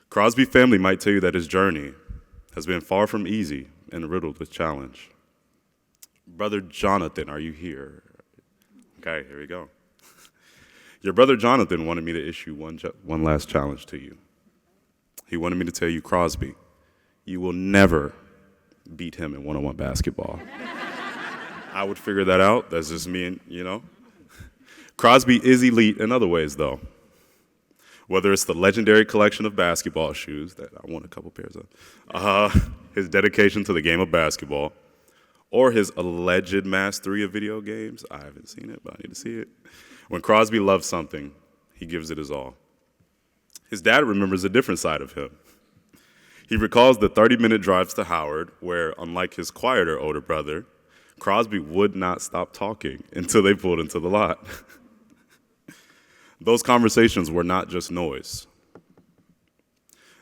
Crosby family might tell you that his journey has been far from easy and riddled with challenge. Brother Jonathan, are you here? Okay, here we go. Your brother Jonathan wanted me to issue one last challenge to you. He wanted me to tell you, Crosby, you will never beat him in one-on-one basketball. I would figure that out. That's just me, and you know. Crosby is elite in other ways, though. Whether it's the legendary collection of basketball shoes that I want a couple pairs of, his dedication to the game of basketball, or his alleged mastery of video games. I haven't seen it, but I need to see it. When Crosby loves something, he gives it his all. His dad remembers a different side of him. He recalls the 30-minute drives to Howard, where, unlike his quieter older brother, Crosby would not stop talking until they pulled into the lot. Those conversations were not just noise.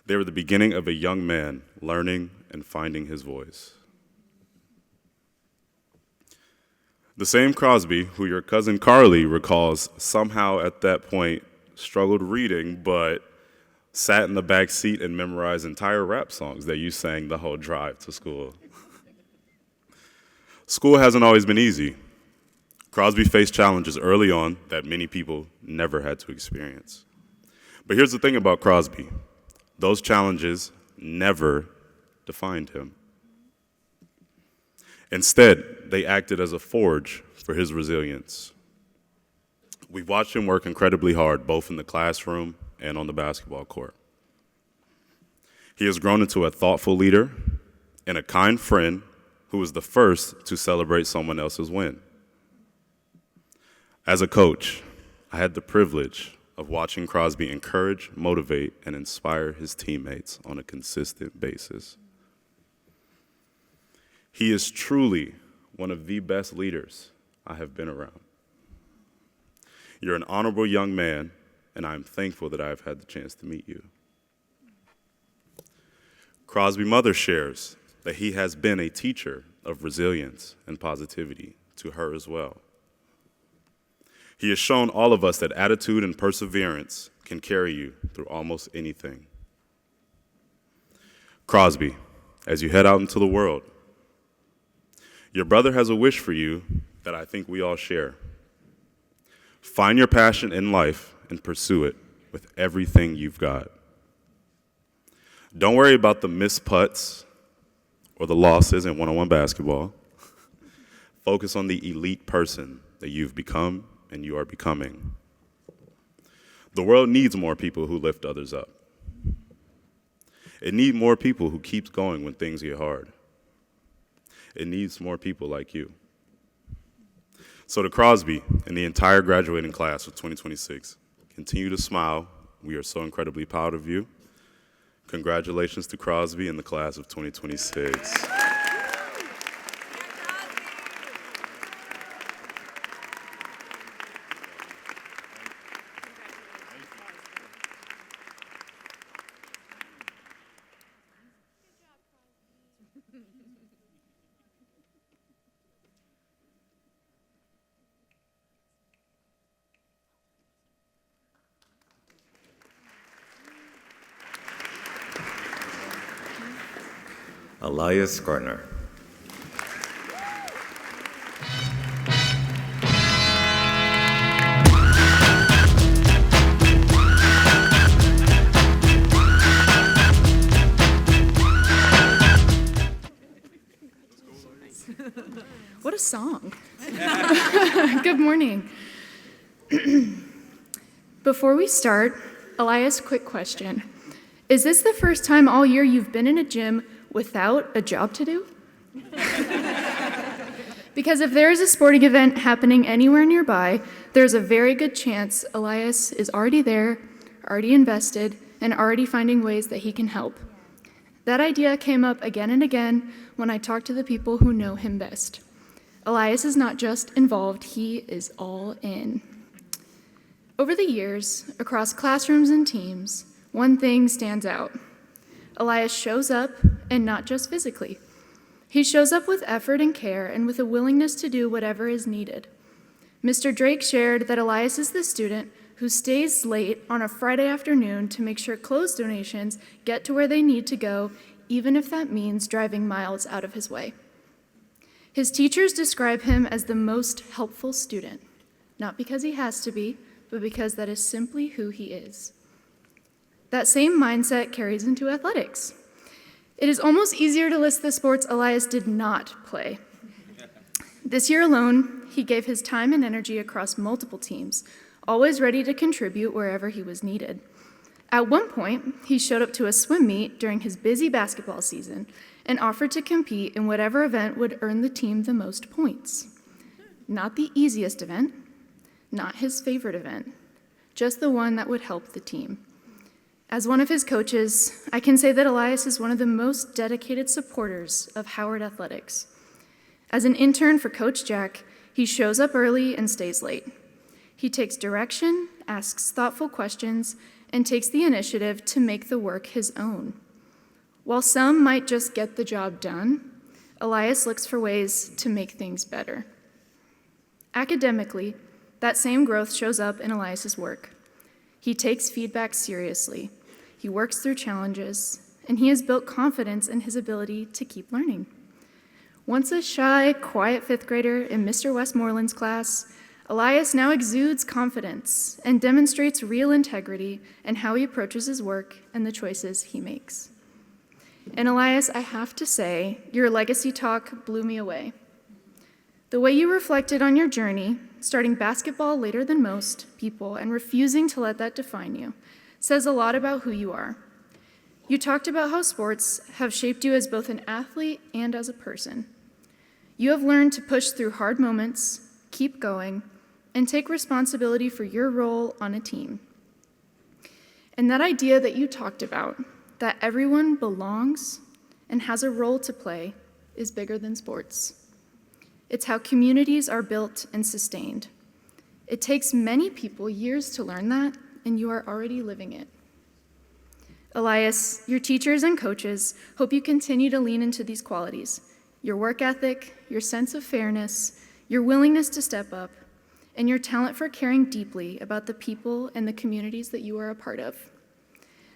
They were the beginning of a young man learning and finding his voice. The same Crosby, who your cousin Carly recalls somehow at that point struggled reading, but sat in the back seat and memorized entire rap songs that you sang the whole drive to school. School hasn't always been easy. Crosby faced challenges early on that many people never had to experience. But here's the thing about Crosby. Those challenges never defined him. Instead, they acted as a forge for his resilience. We've watched him work incredibly hard, both in the classroom and on the basketball court. He has grown into a thoughtful leader and a kind friend who was the first to celebrate someone else's win. As a coach, I had the privilege of watching Crosby encourage, motivate, and inspire his teammates on a consistent basis. He is truly one of the best leaders I have been around. You're an honorable young man, and I'm thankful that I've had the chance to meet you. Crosby's mother shares that he has been a teacher of resilience and positivity to her as well. He has shown all of us that attitude and perseverance can carry you through almost anything. Crosby, as you head out into the world, your brother has a wish for you that I think we all share. Find your passion in life and pursue it with everything you've got. Don't worry about the missed putts or the losses in one-on-one basketball. Focus on the elite person that you've become and you are becoming. The world needs more people who lift others up. It needs more people who keep going when things get hard. It needs more people like you. So to Crosby and the entire graduating class of 2026, continue to smile. We are so incredibly proud of you. Congratulations to Crosby and the class of 2026. Elias Gardner. What a song. Good morning. Before we start, Elias, quick question. Is this the first time all year you've been in a gym without a job to do? Because if there is a sporting event happening anywhere nearby, there's a very good chance Elias is already there, already invested, and already finding ways that he can help. That idea came up again and again when I talked to the people who know him best. Elias is not just involved, he is all in. Over the years, across classrooms and teams, one thing stands out. Elias shows up, and not just physically. He shows up with effort and care and with a willingness to do whatever is needed. Mr. Drake shared that Elias is the student who stays late on a Friday afternoon to make sure clothes donations get to where they need to go, even if that means driving miles out of his way. His teachers describe him as the most helpful student, not because he has to be, but because that is simply who he is. That same mindset carries into athletics. It is almost easier to list the sports Elias did not play. This year alone, he gave his time and energy across multiple teams, always ready to contribute wherever he was needed. At one point, he showed up to a swim meet during his busy basketball season and offered to compete in whatever event would earn the team the most points. Not the easiest event, not his favorite event, just the one that would help the team. As one of his coaches, I can say that Elias is one of the most dedicated supporters of Howard athletics. As an intern for Coach Jack, he shows up early and stays late. He takes direction, asks thoughtful questions, and takes the initiative to make the work his own. While some might just get the job done, Elias looks for ways to make things better. Academically, that same growth shows up in Elias's work. He takes feedback seriously, he works through challenges, and he has built confidence in his ability to keep learning. Once a shy, quiet fifth grader in Mr. Westmoreland's class, Elias now exudes confidence and demonstrates real integrity in how he approaches his work and the choices he makes. And Elias, I have to say, your legacy talk blew me away. The way you reflected on your journey, starting basketball later than most people and refusing to let that define you, says a lot about who you are. You talked about how sports have shaped you as both an athlete and as a person. You have learned to push through hard moments, keep going, and take responsibility for your role on a team. And that idea that you talked about, that everyone belongs and has a role to play, is bigger than sports. It's how communities are built and sustained. It takes many people years to learn that, and you are already living it. Elias, your teachers and coaches hope you continue to lean into these qualities: your work ethic, your sense of fairness, your willingness to step up, and your talent for caring deeply about the people and the communities that you are a part of.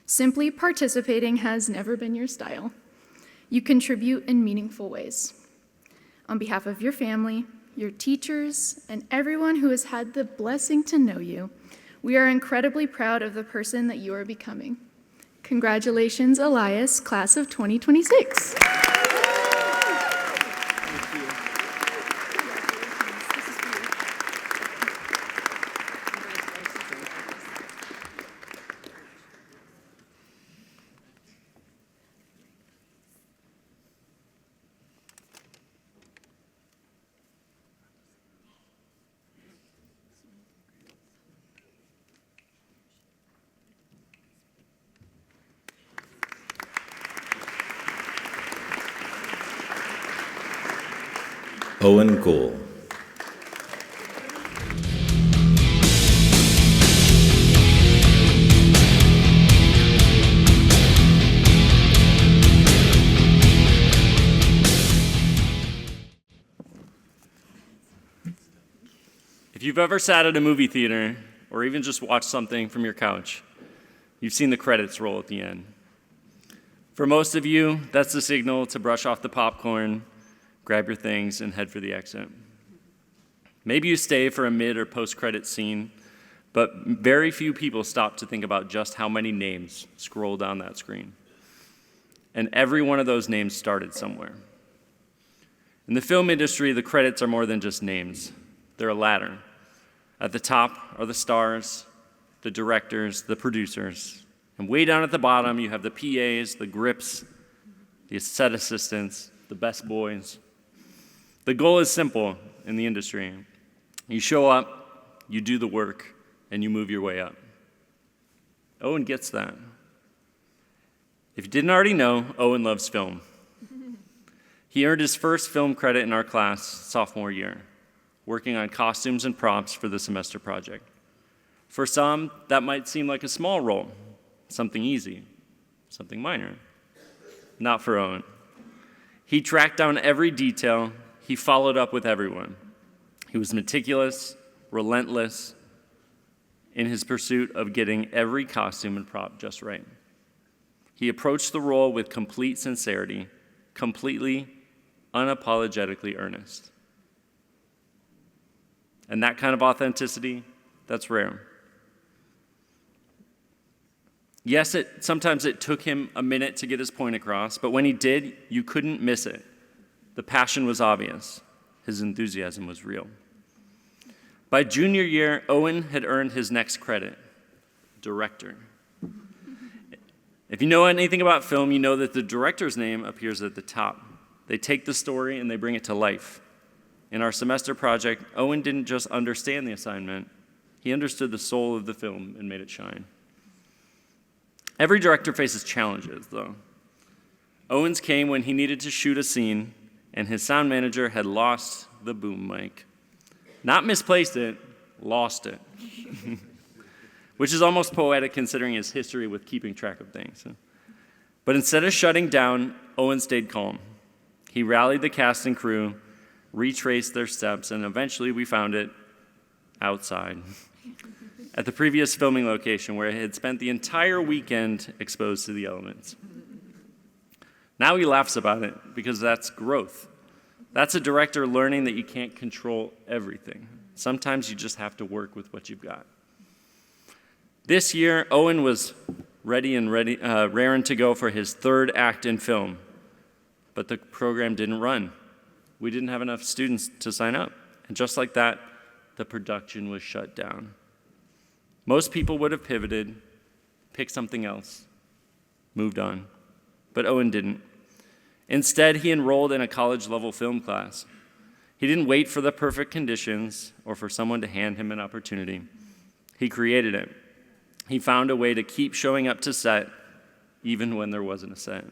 Simply participating has never been your style. You contribute in meaningful ways. On behalf of your family, your teachers, and everyone who has had the blessing to know you, we are incredibly proud of the person that you are becoming. Congratulations, Elias, class of 2026. Owen Gould. If you've ever sat at a movie theater or even just watched something from your couch, you've seen the credits roll at the end. For most of you, that's the signal to brush off the popcorn, grab your things, and head for the exit. Maybe you stay for a mid or post-credit scene, but very few people stop to think about just how many names scroll down that screen. And every one of those names started somewhere. In the film industry, the credits are more than just names. They're a ladder. At the top are the stars, the directors, the producers. And way down at the bottom, you have the PAs, the grips, the set assistants, the best boys. The goal is simple in the industry. You show up, you do the work, and you move your way up. Owen gets that. If you didn't already know, Owen loves film. He earned his first film credit in our class sophomore year, working on costumes and props for the semester project. For some, that might seem like a small role, something easy, something minor. Not for Owen. He tracked down every detail. He followed up with everyone. He was meticulous, relentless in his pursuit of getting every costume and prop just right. He approached the role with complete sincerity, completely, unapologetically earnest. And that kind of authenticity, that's rare. Yes, sometimes it took him a minute to get his point across, but when he did, you couldn't miss it. The passion was obvious. His enthusiasm was real. By junior year, Owen had earned his next credit, director. If you know anything about film, you know that the director's name appears at the top. They take the story and they bring it to life. In our semester project, Owen didn't just understand the assignment, he understood the soul of the film and made it shine. Every director faces challenges, though. Owen's came when he needed to shoot a scene and his sound manager had lost the boom mic. Not misplaced it, lost it, which is almost poetic considering his history with keeping track of things. But instead of shutting down, Owen stayed calm. He rallied the cast and crew, retraced their steps, and eventually we found it outside at the previous filming location where he had spent the entire weekend exposed to the elements. Now he laughs about it because that's growth. That's a director learning that you can't control everything. Sometimes you just have to work with what you've got. This year, Owen was raring to go for his third act in film, but the program didn't run. We didn't have enough students to sign up, and just like that, the production was shut down. Most people would have pivoted, picked something else, moved on, but Owen didn't. Instead, he enrolled in a college-level film class. He didn't wait for the perfect conditions or for someone to hand him an opportunity. He created it. He found a way to keep showing up to set even when there wasn't a set.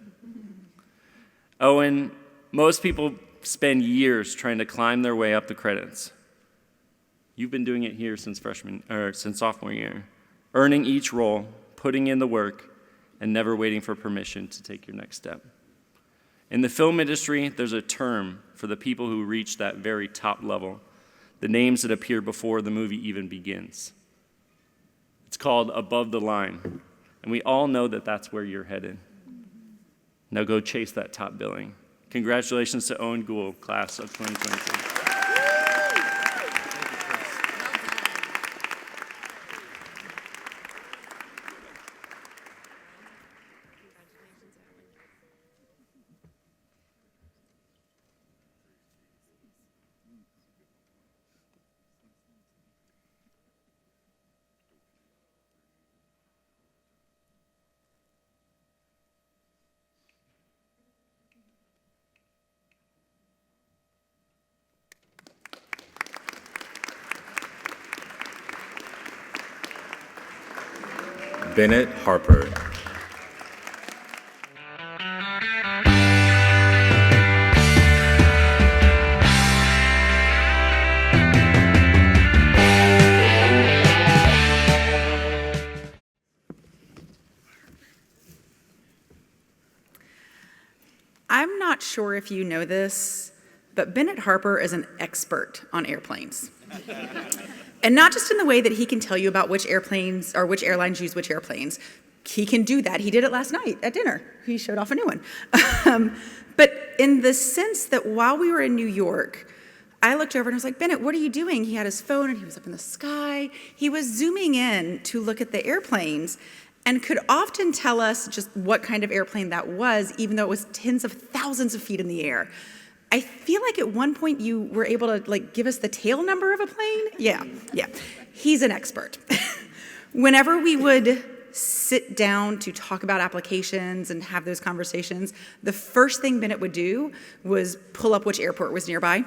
Owen, most people spend years trying to climb their way up the credits. You've been doing it here since sophomore year, earning each role, putting in the work, and never waiting for permission to take your next step. In the film industry, there's a term for the people who reach that very top level, the names that appear before the movie even begins. It's called above the line, and we all know that that's where you're headed. Now go chase that top billing. Congratulations to Owen Gould, class of 2022. Bennett Harper. I'm not sure if you know this, but Bennett Harper is an expert on airplanes. And not just in the way that he can tell you about which airplanes or which airlines use which airplanes. He can do that. He did it last night at dinner. He showed off a new one. But in the sense that while we were in New York, I looked over and I was like, Bennett, what are you doing? He had his phone and he was up in the sky. He was zooming in to look at the airplanes and could often tell us just what kind of airplane that was, even though it was tens of thousands of feet in the air. I feel like at one point you were able to give us the tail number of a plane. Yeah. He's an expert. Whenever we would sit down to talk about applications and have those conversations, the first thing Bennett would do was pull up which airport was nearby,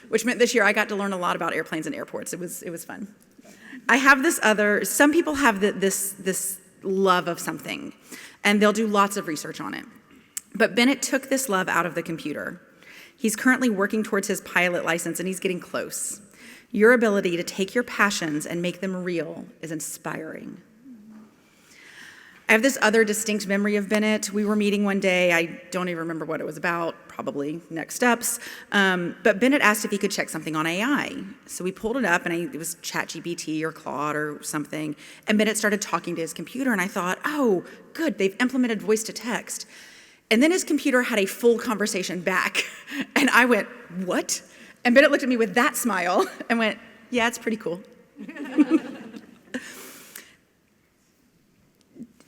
which meant this year I got to learn a lot about airplanes and airports. It was fun. I have some people have this love of something, and they'll do lots of research on it. But Bennett took this love out of the computer. He's currently working towards his pilot license, and he's getting close. Your ability to take your passions and make them real is inspiring. I have this other distinct memory of Bennett. We were meeting one day. I don't even remember what it was about, probably next steps. But Bennett asked if he could check something on AI. So we pulled it up, and it was ChatGPT or Claude or something. And Bennett started talking to his computer, and I thought, oh, good, they've implemented voice to text. And then his computer had a full conversation back. And I went, what? And Bennett looked at me with that smile and went, yeah, it's pretty cool.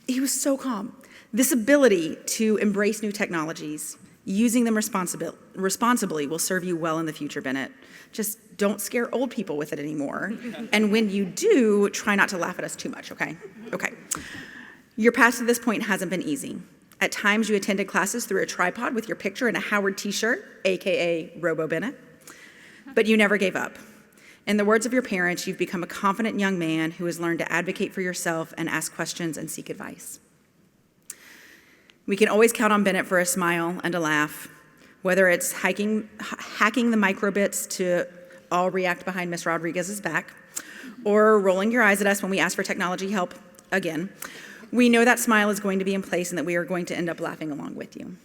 He was so calm. This ability to embrace new technologies, using them responsibly will serve you well in the future, Bennett. Just don't scare old people with it anymore. And when you do, try not to laugh at us too much, okay? Okay. Your path to this point hasn't been easy. At times, you attended classes through a tripod with your picture in a Howard t-shirt, AKA Robo Bennett, but you never gave up. In the words of your parents, you've become a confident young man who has learned to advocate for yourself and ask questions and seek advice. We can always count on Bennett for a smile and a laugh, whether it's hacking the microbits to all react behind Miss Rodriguez's back, or rolling your eyes at us when we ask for technology help again, we know that smile is going to be in place and that we are going to end up laughing along with you.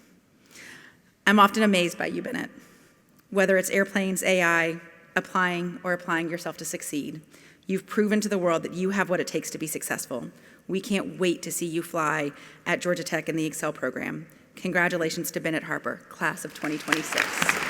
I'm often amazed by you, Bennett. Whether it's airplanes, AI, applying yourself to succeed, you've proven to the world that you have what it takes to be successful. We can't wait to see you fly at Georgia Tech in the Excel program. Congratulations to Bennett Harper, class of 2026.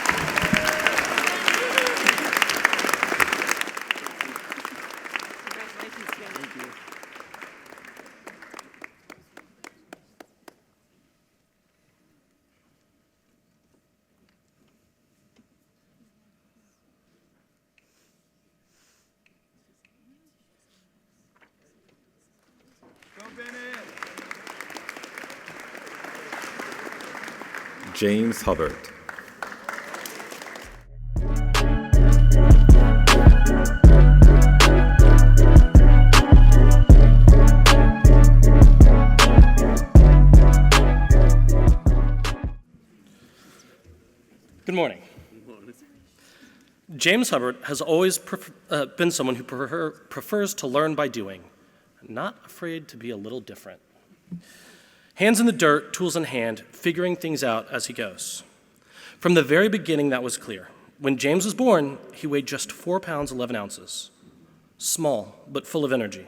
James Hubbard. Good morning. James Hubbard has always been someone who prefers to learn by doing, not afraid to be a little different. Hands in the dirt, tools in hand, figuring things out as he goes. From the very beginning, that was clear. When James was born, he weighed just 4 pounds 11 ounces. Small, but full of energy.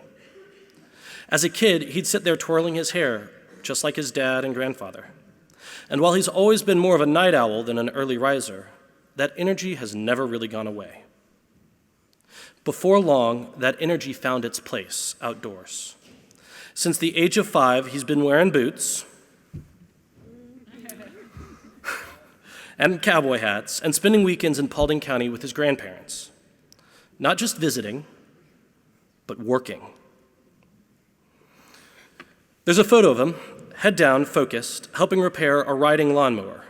As a kid, he'd sit there twirling his hair, just like his dad and grandfather. And while he's always been more of a night owl than an early riser, that energy has never really gone away. Before long, that energy found its place outdoors. Since the age of 5, he's been wearing boots and cowboy hats and spending weekends in Paulding County with his grandparents. Not just visiting, but working. There's a photo of him, head down, focused, helping repair a riding lawnmower.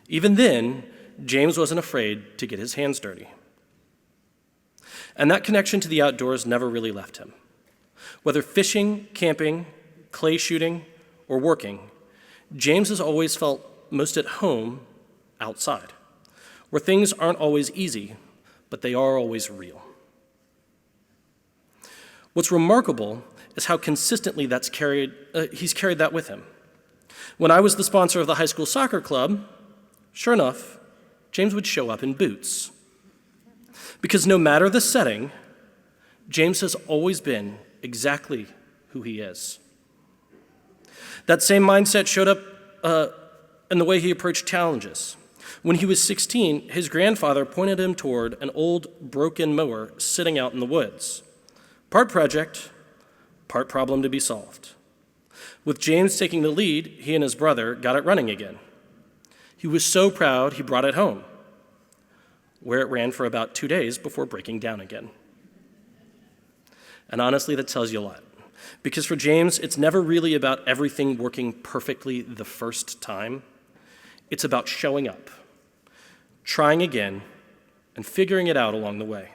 Even then, James wasn't afraid to get his hands dirty. And that connection to the outdoors never really left him. Whether fishing, camping, clay shooting, or working, James has always felt most at home outside, where things aren't always easy, but they are always real. What's remarkable is how consistently he's carried that with him. When I was the sponsor of the high school soccer club, sure enough, James would show up in boots. Because no matter the setting, James has always been exactly who he is. That same mindset showed up in the way he approached challenges. When he was 16, his grandfather pointed him toward an old broken mower sitting out in the woods. Part project, part problem to be solved. With James taking the lead, he and his brother got it running again. He was so proud he brought it home, where it ran for about 2 days before breaking down again. And honestly, that tells you a lot. Because for James, it's never really about everything working perfectly the first time. It's about showing up, trying again, and figuring it out along the way.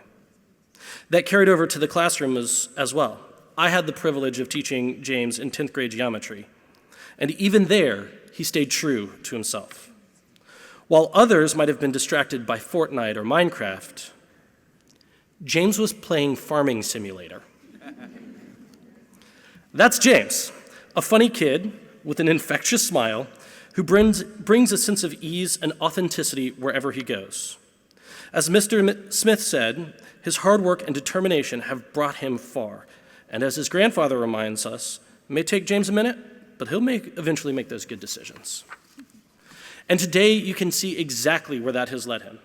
That carried over to the classroom as well. I had the privilege of teaching James in 10th grade geometry, and even there, he stayed true to himself. While others might have been distracted by Fortnite or Minecraft, James was playing Farming Simulator. That's James, a funny kid with an infectious smile who brings a sense of ease and authenticity wherever he goes. As Mr. Smith said, his hard work and determination have brought him far. And as his grandfather reminds us, it may take James a minute, but he'll eventually make those good decisions. And today you can see exactly where that has led him.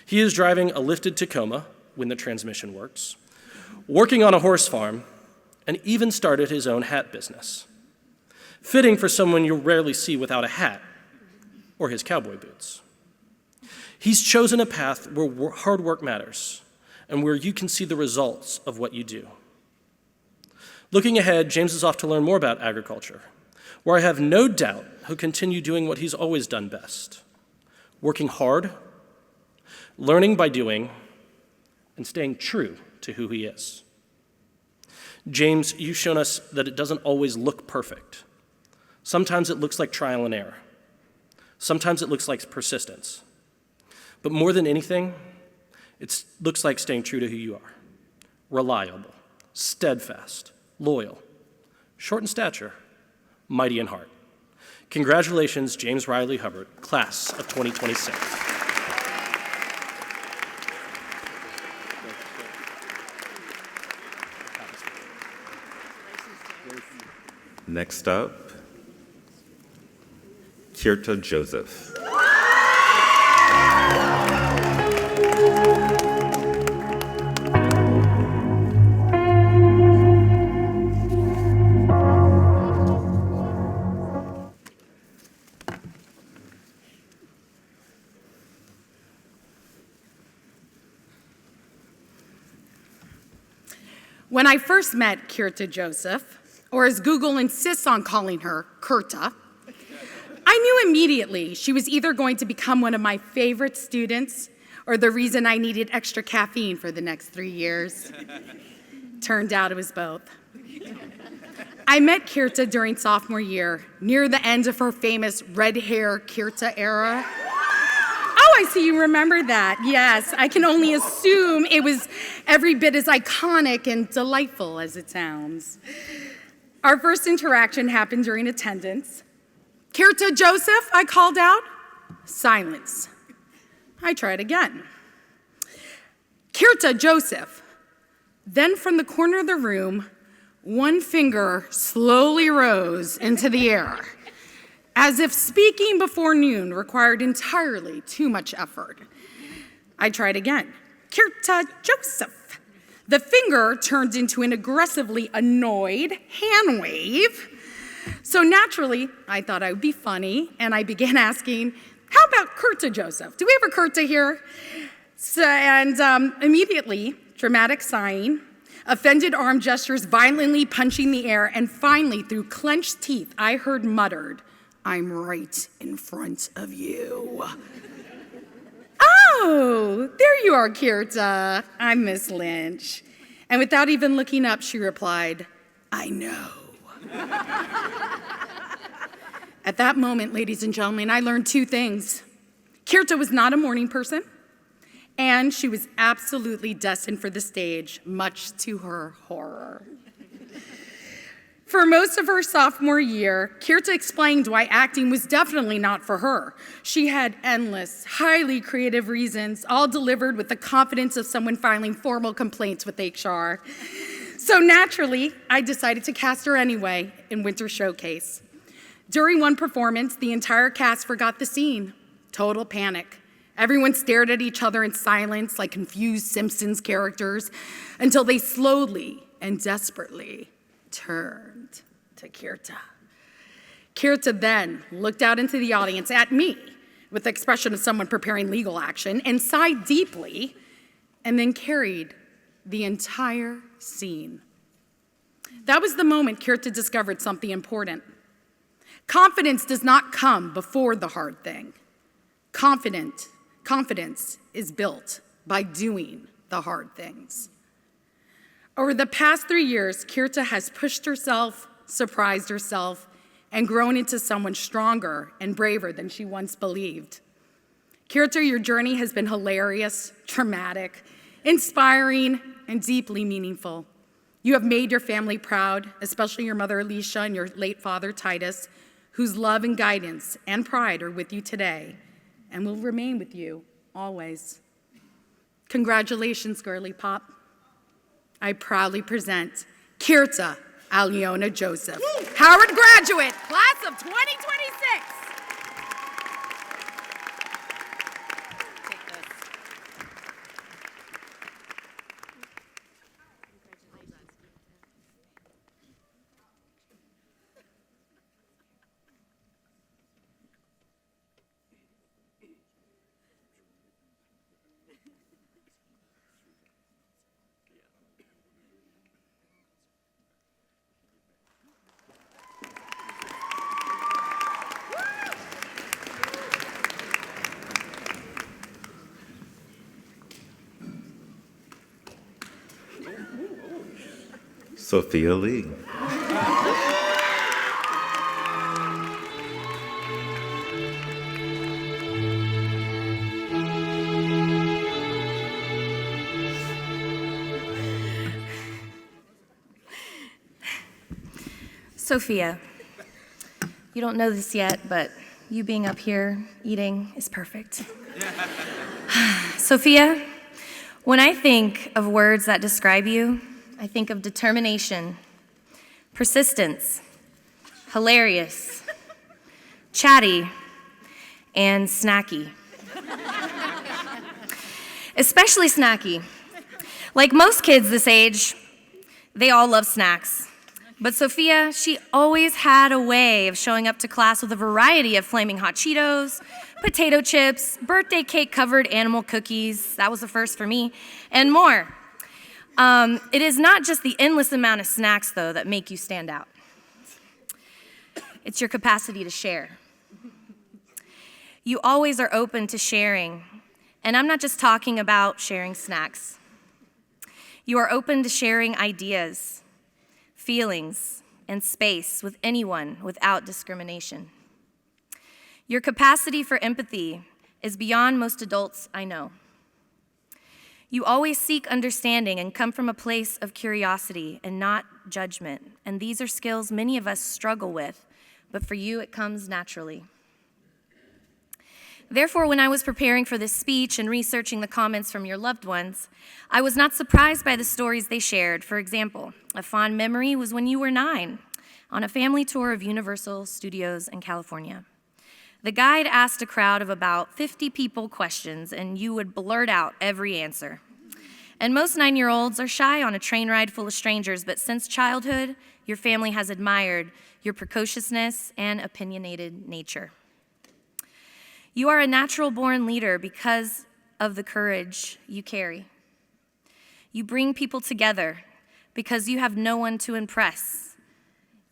He is driving a lifted Tacoma when the transmission works, working on a horse farm, and even started his own hat business. Fitting for someone you'll rarely see without a hat or his cowboy boots. He's chosen a path where hard work matters and where you can see the results of what you do. Looking ahead, James is off to learn more about agriculture, where I have no doubt he'll continue doing what he's always done best, working hard, learning by doing, and staying true to who he is. James, you've shown us that it doesn't always look perfect. Sometimes it looks like trial and error. Sometimes it looks like persistence. But more than anything, it looks like staying true to who you are. reliable, steadfast, loyal, short in stature, mighty in heart. Congratulations, James Riley Hubbard, class of 2026. Next up, Kirta Joseph. When I first met Kirta Joseph, or as Google insists on calling her, Kirta, I knew immediately she was either going to become one of my favorite students or the reason I needed extra caffeine for the next 3 years. Turned out it was both. I met Kirta during sophomore year, near the end of her famous red hair Kirta era. Oh, I see you remember that. Yes, I can only assume it was every bit as iconic and delightful as it sounds. Our first interaction happened during attendance. Kirta Joseph, I called out. Silence. I tried again. Kirta Joseph. Then from the corner of the room, one finger slowly rose into the air, as if speaking before noon required entirely too much effort. I tried again. Kirta Joseph. The finger turned into an aggressively annoyed hand wave. So naturally, I thought I would be funny, and I began asking, how about Kirta Joseph? Do we have a Kirta here? Immediately, dramatic sighing, offended arm gestures, violently punching the air, and finally, through clenched teeth, I heard muttered, I'm right in front of you. Oh, there you are, Kirta. I'm Miss Lynch. And without even looking up, she replied, I know. At that moment, ladies and gentlemen, I learned 2 things. Kirta was not a morning person, and she was absolutely destined for the stage, much to her horror. For most of her sophomore year, Kirta explained why acting was definitely not for her. She had endless, highly creative reasons, all delivered with the confidence of someone filing formal complaints with HR. So naturally, I decided to cast her anyway in Winter Showcase. During one performance, the entire cast forgot the scene. Total panic. Everyone stared at each other in silence like confused Simpsons characters until they slowly and desperately turned to Kirta. Kirta then looked out into the audience at me with the expression of someone preparing legal action and sighed deeply and then carried the entire scene. That was the moment Kirta discovered something important. Confidence does not come before the hard thing. Confidence is built by doing the hard things. Over the past 3 years, Kirta has pushed herself, surprised herself, and grown into someone stronger and braver than she once believed. Kirta, your journey has been hilarious, traumatic, inspiring, and deeply meaningful. You have made your family proud, especially your mother, Alicia, and your late father, Titus, whose love and guidance and pride are with you today and will remain with you always. Congratulations, Girly Pop. I proudly present Kirta Aliona Joseph, Howard graduate, class of 2026. Sophia Lee. Sophia, you don't know this yet, but you being up here eating is perfect. Sophia, when I think of words that describe you, I think of determination, persistence, hilarious, chatty, and snacky. Especially snacky. Like most kids this age, they all love snacks. But Sophia, she always had a way of showing up to class with a variety of flaming hot Cheetos, potato chips, birthday cake covered animal cookies, that was the first for me, and more. It is not just the endless amount of snacks, though, that make you stand out. It's your capacity to share. You always are open to sharing, and I'm not just talking about sharing snacks. You are open to sharing ideas, feelings, and space with anyone without discrimination. Your capacity for empathy is beyond most adults I know. You always seek understanding and come from a place of curiosity and not judgment, and these are skills many of us struggle with, but for you it comes naturally. Therefore, when I was preparing for this speech and researching the comments from your loved ones, I was not surprised by the stories they shared. For example, a fond memory was when you were 9 on a family tour of Universal Studios in California. The guide asked a crowd of about 50 people questions, and you would blurt out every answer. And most 9-year-olds are shy on a train ride full of strangers, but since childhood, your family has admired your precociousness and opinionated nature. You are a natural-born leader because of the courage you carry. You bring people together because you have no one to impress.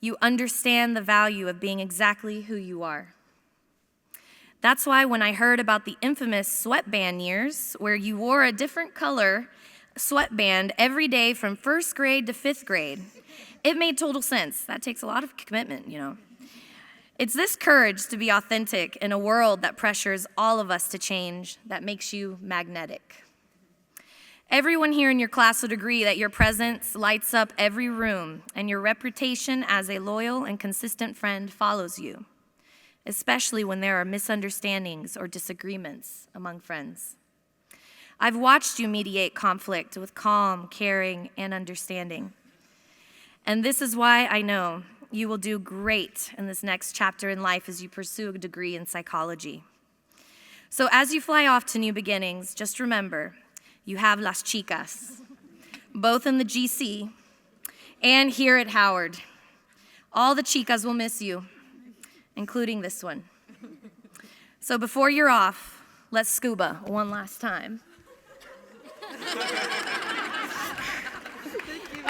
You understand the value of being exactly who you are. That's why when I heard about the infamous sweatband years, where you wore a different color sweatband every day from 1st grade to 5th grade, it made total sense. That takes a lot of commitment, you know. It's this courage to be authentic in a world that pressures all of us to change that makes you magnetic. Everyone here in your class would agree that your presence lights up every room, and your reputation as a loyal and consistent friend follows you, especially when there are misunderstandings or disagreements among friends. I've watched you mediate conflict with calm, caring, and understanding. And this is why I know you will do great in this next chapter in life as you pursue a degree in psychology. So as you fly off to new beginnings, just remember, you have las chicas, both in the GC and here at Howard. All the chicas will miss you, including this one. So before you're off, let's scuba one last time.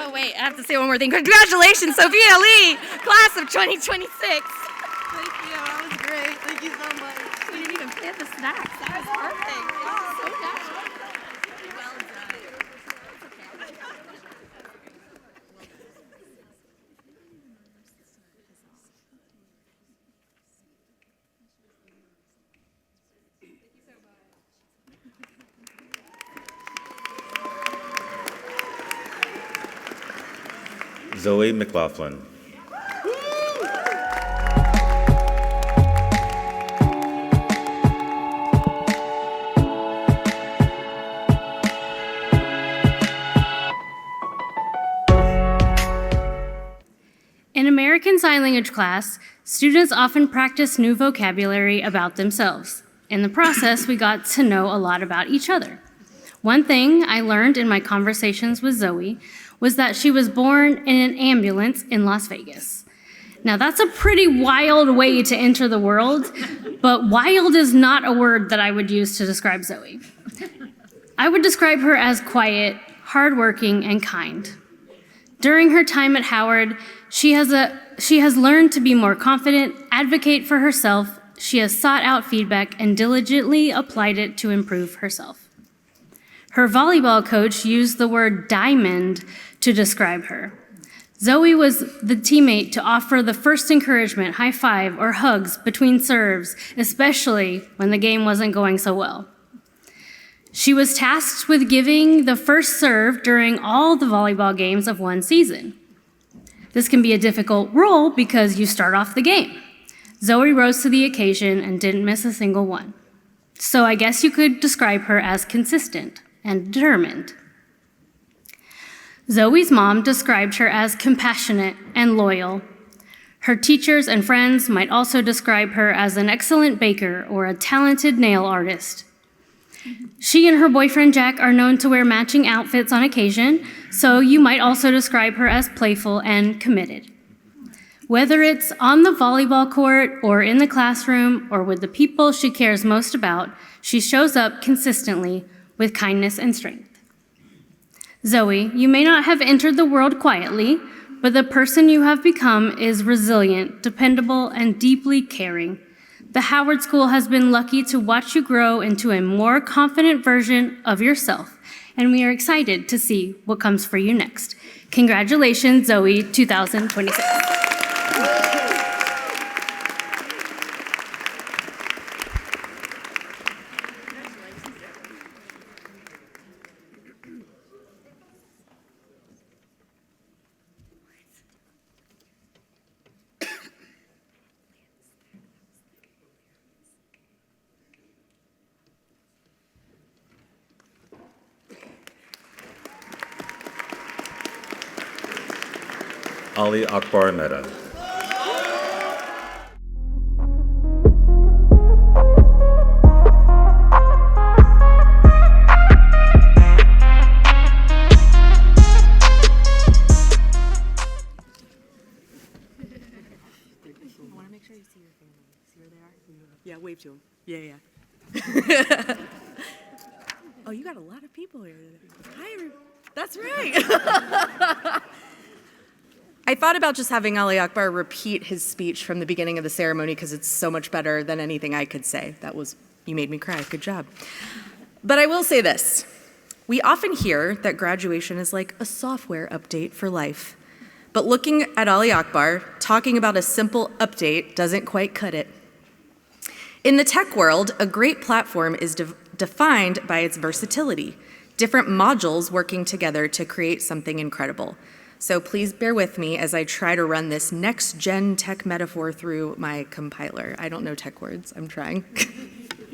Oh, wait, I have to say one more thing. Congratulations, Sophia Lee, class of 2026. Thank you, that was great. Thank you so much. We didn't even plan the snacks. That was perfect. Oh, so natural. Well Zoe McLaughlin. In American Sign Language class, students often practice new vocabulary about themselves. In the process, we got to know a lot about each other. One thing I learned in my conversations with Zoe was that she was born in an ambulance in Las Vegas. Now that's a pretty wild way to enter the world, but wild is not a word that I would use to describe Zoe. I would describe her as quiet, hardworking, and kind. During her time at Howard, she has learned to be more confident, advocate for herself. She has sought out feedback and diligently applied it to improve herself. Her volleyball coach used the word diamond to describe her. Zoe was the teammate to offer the first encouragement, high five, or hugs between serves, especially when the game wasn't going so well. She was tasked with giving the first serve during all the volleyball games of one season. This can be a difficult role because you start off the game. Zoe rose to the occasion and didn't miss a single one. So I guess you could describe her as consistent and determined. Zoe's mom described her as compassionate and loyal. Her teachers and friends might also describe her as an excellent baker or a talented nail artist. She and her boyfriend Jack are known to wear matching outfits on occasion, so you might also describe her as playful and committed. Whether it's on the volleyball court or in the classroom or with the people she cares most about, she shows up consistently with kindness and strength. Zoe, you may not have entered the world quietly, but the person you have become is resilient, dependable, and deeply caring. The Howard School has been lucky to watch you grow into a more confident version of yourself, and we are excited to see what comes for you next. Congratulations, Zoe 2026. Ali Akbar Mehta. Yeah, wave to him. Yeah. Oh, you got a lot of people here today. Hi, everybody. That's right. I thought about just having Ali Akbar repeat his speech from the beginning of the ceremony because it's so much better than anything I could say. You made me cry. Good job. But I will say this. We often hear that graduation is like a software update for life. But looking at Ali Akbar, talking about a simple update doesn't quite cut it. In the tech world, a great platform is defined by its versatility, different modules working together to create something incredible. So please bear with me as I try to run this next-gen tech metaphor through my compiler. I don't know tech words. I'm trying.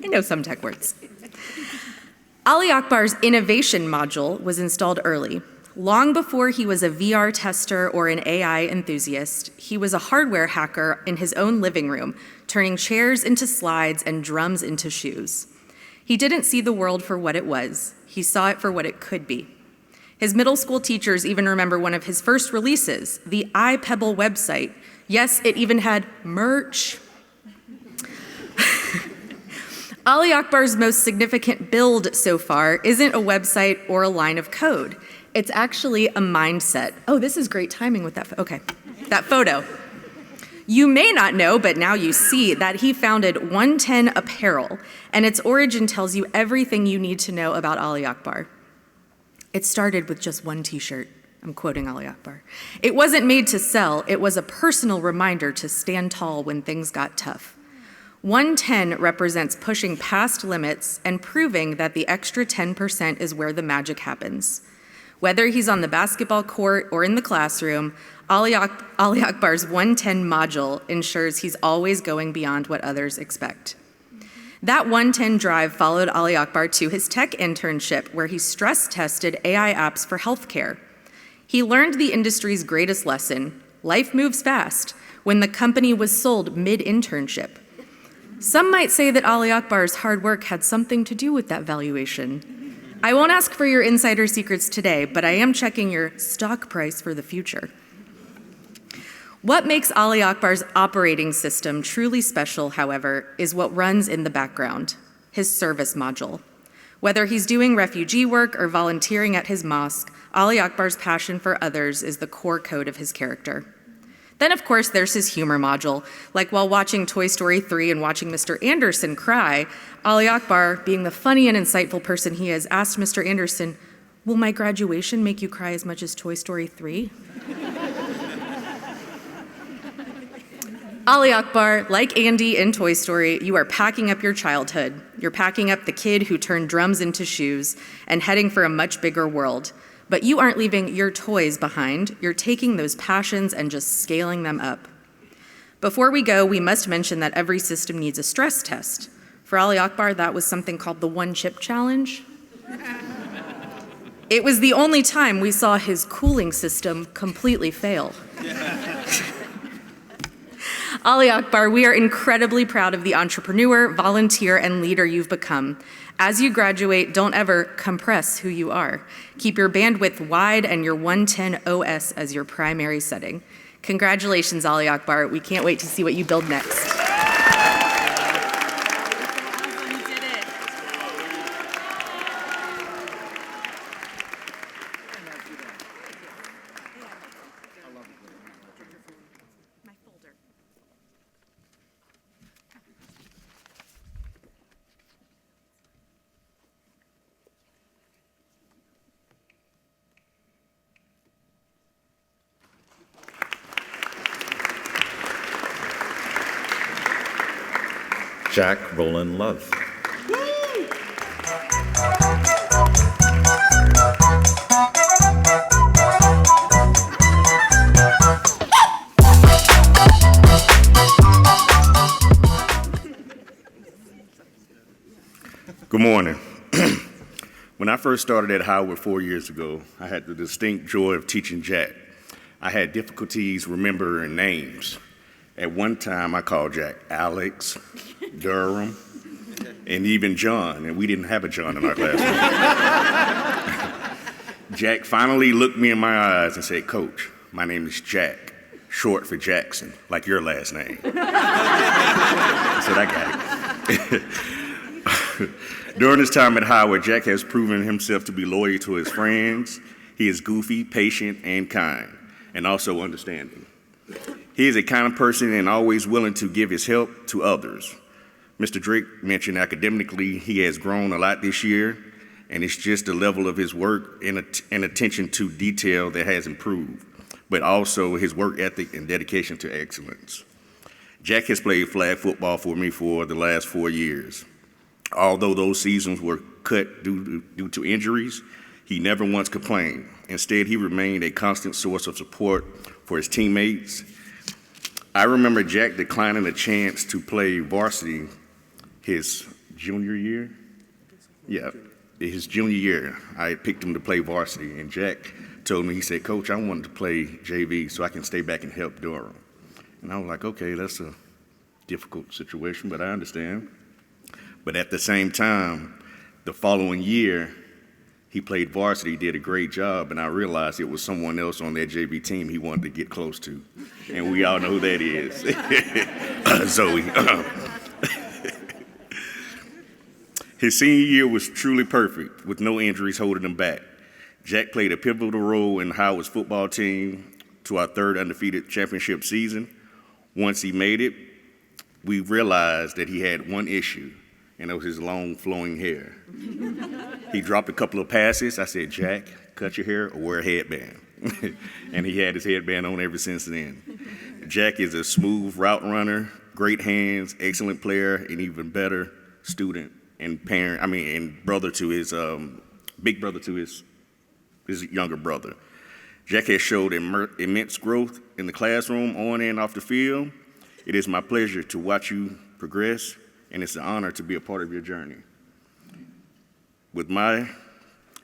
I know some tech words. Ali Akbar's innovation module was installed early. Long before he was a VR tester or an AI enthusiast, he was a hardware hacker in his own living room, turning chairs into slides and drums into shoes. He didn't see the world for what it was. He saw it for what it could be. His middle school teachers even remember one of his first releases, the iPebble website. Yes, it even had merch. Ali Akbar's most significant build so far isn't a website or a line of code. It's actually a mindset. Oh, this is great timing with that. Okay, that photo. You may not know, but now you see that he founded 110 Apparel, and its origin tells you everything you need to know about Ali Akbar. It started with just one t-shirt. I'm quoting Ali Akbar. It wasn't made to sell. It was a personal reminder to stand tall when things got tough. 110 represents pushing past limits and proving that the extra 10% is where the magic happens. Whether he's on the basketball court or in the classroom, Ali Akbar's 110 module ensures he's always going beyond what others expect. That 110 drive followed Ali Akbar to his tech internship, where he stress-tested AI apps for healthcare. He learned the industry's greatest lesson: life moves fast, when the company was sold mid-internship. Some might say that Ali Akbar's hard work had something to do with that valuation. I won't ask for your insider secrets today, but I am checking your stock price for the future. What makes Ali Akbar's operating system truly special, however, is what runs in the background, his service module. Whether he's doing refugee work or volunteering at his mosque, Ali Akbar's passion for others is the core code of his character. Then, of course, there's his humor module. Like while watching Toy Story 3 and watching Mr. Anderson cry, Ali Akbar, being the funny and insightful person he is, asked Mr. Anderson, "Will my graduation make you cry as much as Toy Story 3? Ali Akbar, like Andy in Toy Story, you are packing up your childhood. You're packing up the kid who turned drums into shoes and heading for a much bigger world. But you aren't leaving your toys behind. You're taking those passions and just scaling them up. Before we go, we must mention that every system needs a stress test. For Ali Akbar, that was something called the one-chip challenge. It was the only time we saw his cooling system completely fail. Ali Akbar, we are incredibly proud of the entrepreneur, volunteer, and leader you've become. As you graduate, don't ever compress who you are. Keep your bandwidth wide and your 110 OS as your primary setting. Congratulations, Ali Akbar. We can't wait to see what you build next. Jack Roland Love. Good morning. When I first started at Howard 4 years ago, I had the distinct joy of teaching Jack. I had difficulties remembering names. At one time, I called Jack Alex, Durham, and even John, and we didn't have a John in our classroom. Jack finally looked me in my eyes and said, "Coach, my name is Jack, short for Jackson, like your last name." I said, "I got it." During his time at Howard, Jack has proven himself to be loyal to his friends. He is goofy, patient, and kind, and also understanding. He is a kind of person and always willing to give his help to others. Mr. Drake mentioned academically he has grown a lot this year, and it's just the level of his work and attention to detail that has improved, but also his work ethic and dedication to excellence. Jack has played flag football for me for the last 4 years. Although those seasons were cut due to injuries, he never once complained. Instead, he remained a constant source of support for his teammates. I remember Jack declining a chance to play varsity his junior year. Yeah, his junior year, I picked him to play varsity, and Jack told me, he said, "Coach, I wanted to play JV so I can stay back and help Durham." And I was like, okay, that's a difficult situation, but I understand. But at the same time, the following year, he played varsity, did a great job, and I realized it was someone else on that JV team he wanted to get close to. And we all know who that is. Zoe. His senior year was truly perfect, with no injuries holding him back. Jack played a pivotal role in Howard's football team to our third undefeated championship season. Once he made it, we realized that he had one issue, and it was his long flowing hair. He dropped a couple of passes. I said, "Jack, cut your hair or wear a headband." And he had his headband on ever since then. Jack is a smooth route runner, great hands, excellent player, and even better student and parent, and brother to his, big brother to his younger brother. Jack has showed immense growth in the classroom, on and off the field. It is my pleasure to watch you progress, and it's an honor to be a part of your journey.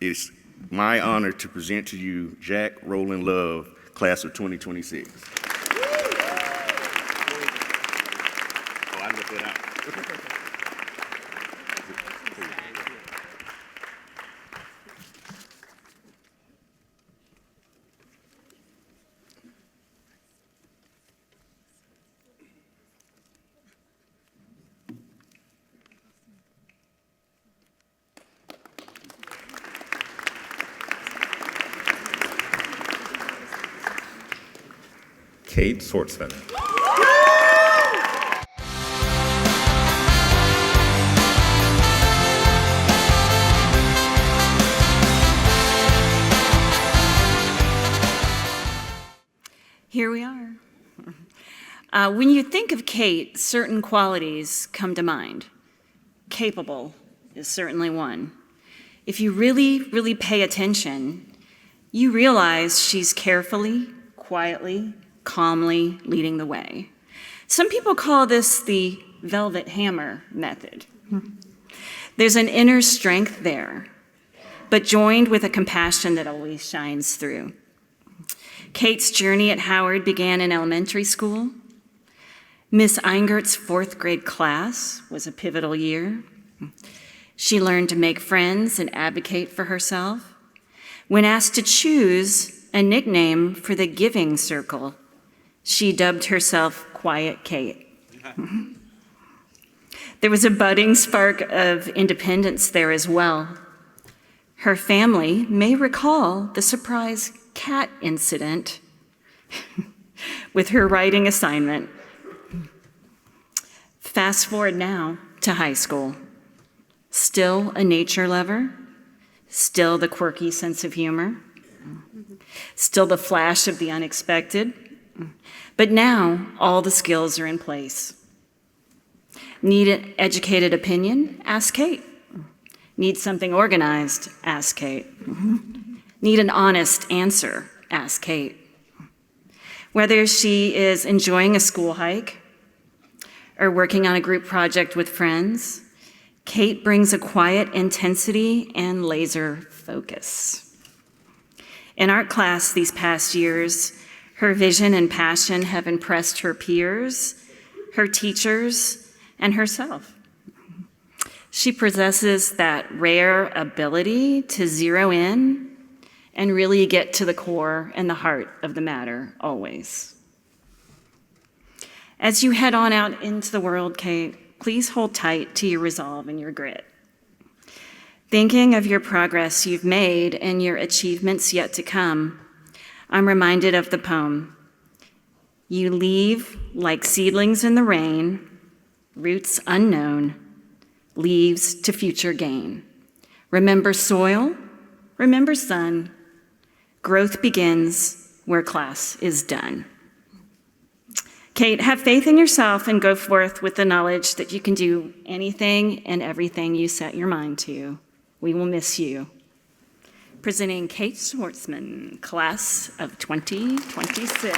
It's my honor to present to you Jack Roland Love, class of 2026. I left that out. Kate Swartzman. Here we are. When you think of Kate, certain qualities come to mind. Capable is certainly one. If you really, really pay attention, You realize she's carefully, quietly, calmly leading the way. Some people call this the velvet hammer method. There's an inner strength there, but joined with a compassion that always shines through. Kate's journey at Howard began in elementary school. Miss Eingert's 4th grade class was a pivotal year. She learned to make friends and advocate for herself. When asked to choose a nickname for the giving circle, she dubbed herself Quiet Kate. There was a budding spark of independence there as well. Her family may recall the surprise cat incident with her writing assignment. Fast forward now to high school. Still a nature lover, still the quirky sense of humor, still the flash of the unexpected, but now all the skills are in place. Need an educated opinion? Ask Kate. Need something organized? Ask Kate. Need an honest answer? Ask Kate. Whether she is enjoying a school hike or working on a group project with friends, Kate brings a quiet intensity and laser focus. In art class these past years, her vision and passion have impressed her peers, her teachers, and herself. She possesses that rare ability to zero in and really get to the core and the heart of the matter, always. As you head on out into the world, Kate, please hold tight to your resolve and your grit. Thinking of your progress you've made and your achievements yet to come, I'm reminded of the poem, "You leave like seedlings in the rain, roots unknown, leaves to future gain. Remember soil, remember sun, growth begins where class is done." Kate, have faith in yourself and go forth with the knowledge that you can do anything and everything you set your mind to. We will miss you. Presenting Kate Schwartzman, class of 2026.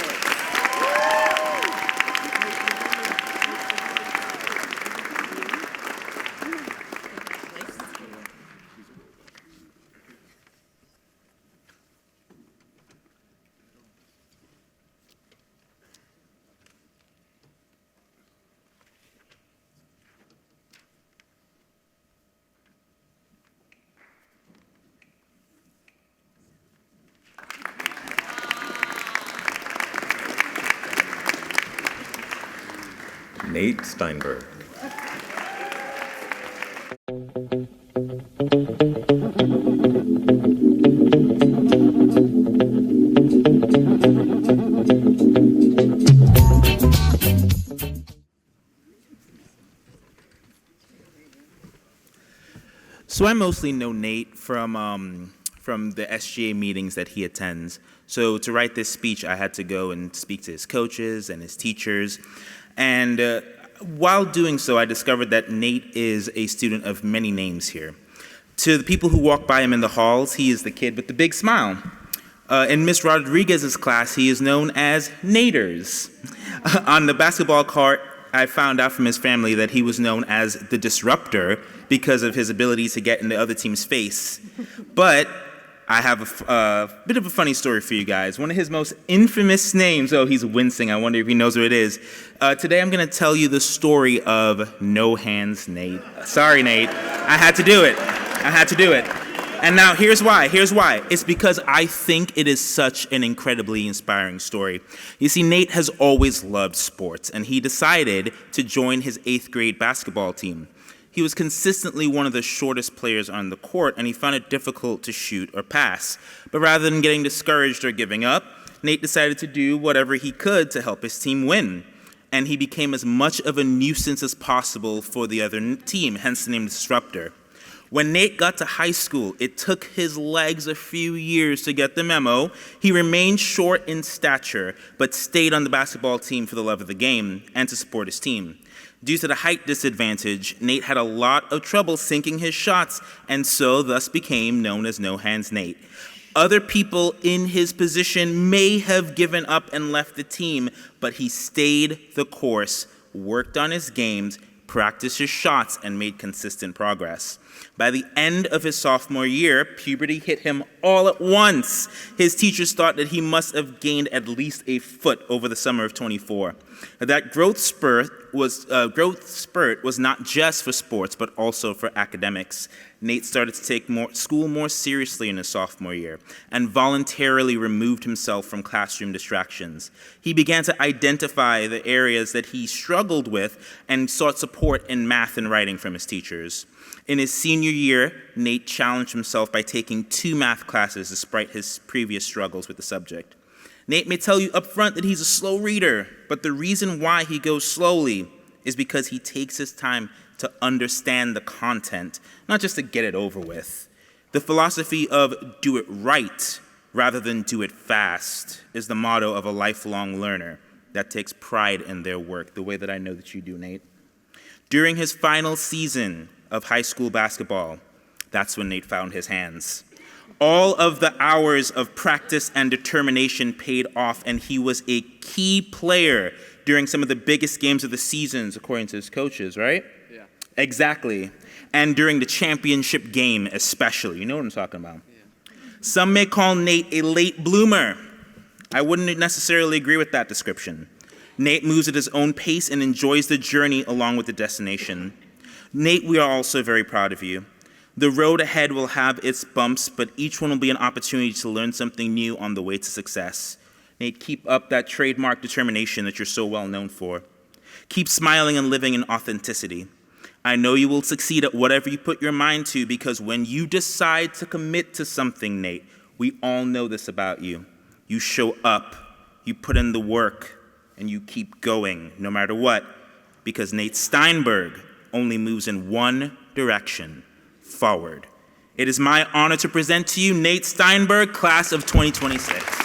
Nate Steinberg. So I mostly know Nate from the SGA meetings that he attends. So to write this speech, I had to go and speak to his coaches and his teachers. And while doing so, I discovered that Nate is a student of many names here. To the people who walk by him in the halls, he is the kid with the big smile. In Miss Rodriguez's class, he is known as Naders. On the basketball court, I found out from his family that he was known as the Disruptor because of his ability to get in the other team's face. But I have a bit of a funny story for you guys. One of his most infamous names, oh, he's wincing. I wonder if he knows what it is. Today I'm going to tell you the story of No Hands Nate. Sorry, Nate. I had to do it. And now here's why. It's because I think it is such an incredibly inspiring story. You see, Nate has always loved sports, and he decided to join his 8th grade basketball team. He was consistently one of the shortest players on the court, and he found it difficult to shoot or pass. But rather than getting discouraged or giving up, Nate decided to do whatever he could to help his team win. And he became as much of a nuisance as possible for the other team, hence the name Disruptor. When Nate got to high school, it took his legs a few years to get the memo. He remained short in stature, but stayed on the basketball team for the love of the game and to support his team. Due to the height disadvantage, Nate had a lot of trouble sinking his shots, and so thus became known as No Hands Nate. Other people in his position may have given up and left the team, but he stayed the course, worked on his games, practiced his shots, and made consistent progress. By the end of his sophomore year, puberty hit him all at once. His teachers thought that he must have gained at least a foot over the summer of 24. That growth spurt was not just for sports, but also for academics. Nate started to take school more seriously in his sophomore year and voluntarily removed himself from classroom distractions. He began to identify the areas that he struggled with and sought support in math and writing from his teachers. In his senior year, Nate challenged himself by taking 2 math classes despite his previous struggles with the subject. Nate may tell you up front that he's a slow reader, but the reason why he goes slowly is because he takes his time to understand the content, not just to get it over with. The philosophy of do it right rather than do it fast is the motto of a lifelong learner that takes pride in their work, the way that I know that you do, Nate. During his final season of high school basketball, that's when Nate found his hands. All of the hours of practice and determination paid off, and he was a key player during some of the biggest games of the seasons, according to his coaches, right? Yeah. Exactly. And during the championship game especially. You know what I'm talking about. Yeah. Some may call Nate a late bloomer. I wouldn't necessarily agree with that description. Nate moves at his own pace and enjoys the journey along with the destination. Nate, we are also very proud of you. The road ahead will have its bumps, but each one will be an opportunity to learn something new on the way to success. Nate, keep up that trademark determination that you're so well known for. Keep smiling and living in authenticity. I know you will succeed at whatever you put your mind to, because when you decide to commit to something, Nate, we all know this about you. You show up, you put in the work, and you keep going no matter what, because Nate Steinberg only moves in one direction: forward. It is my honor to present to you Nate Steinberg, class of 2026.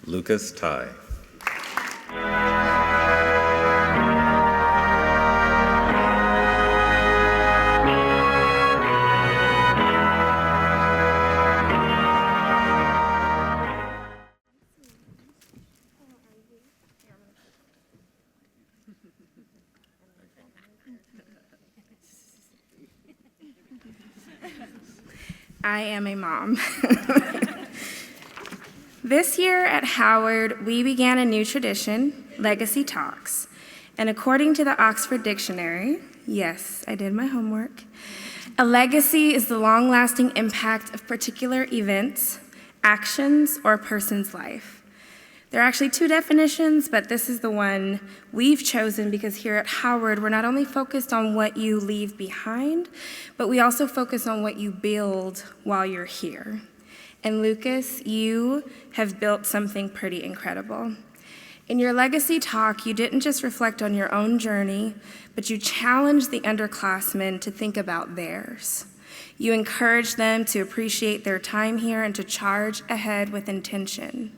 Lucas Ty. I am a mom. This year at Howard, we began a new tradition, Legacy Talks. And according to the Oxford Dictionary, yes, I did my homework, a legacy is the long-lasting impact of particular events, actions, or a person's life. There are actually 2 definitions, but this is the one we've chosen because here at Howard, we're not only focused on what you leave behind, but we also focus on what you build while you're here. And Lucas, you have built something pretty incredible. In your legacy talk, you didn't just reflect on your own journey, but you challenged the underclassmen to think about theirs. You encouraged them to appreciate their time here and to charge ahead with intention.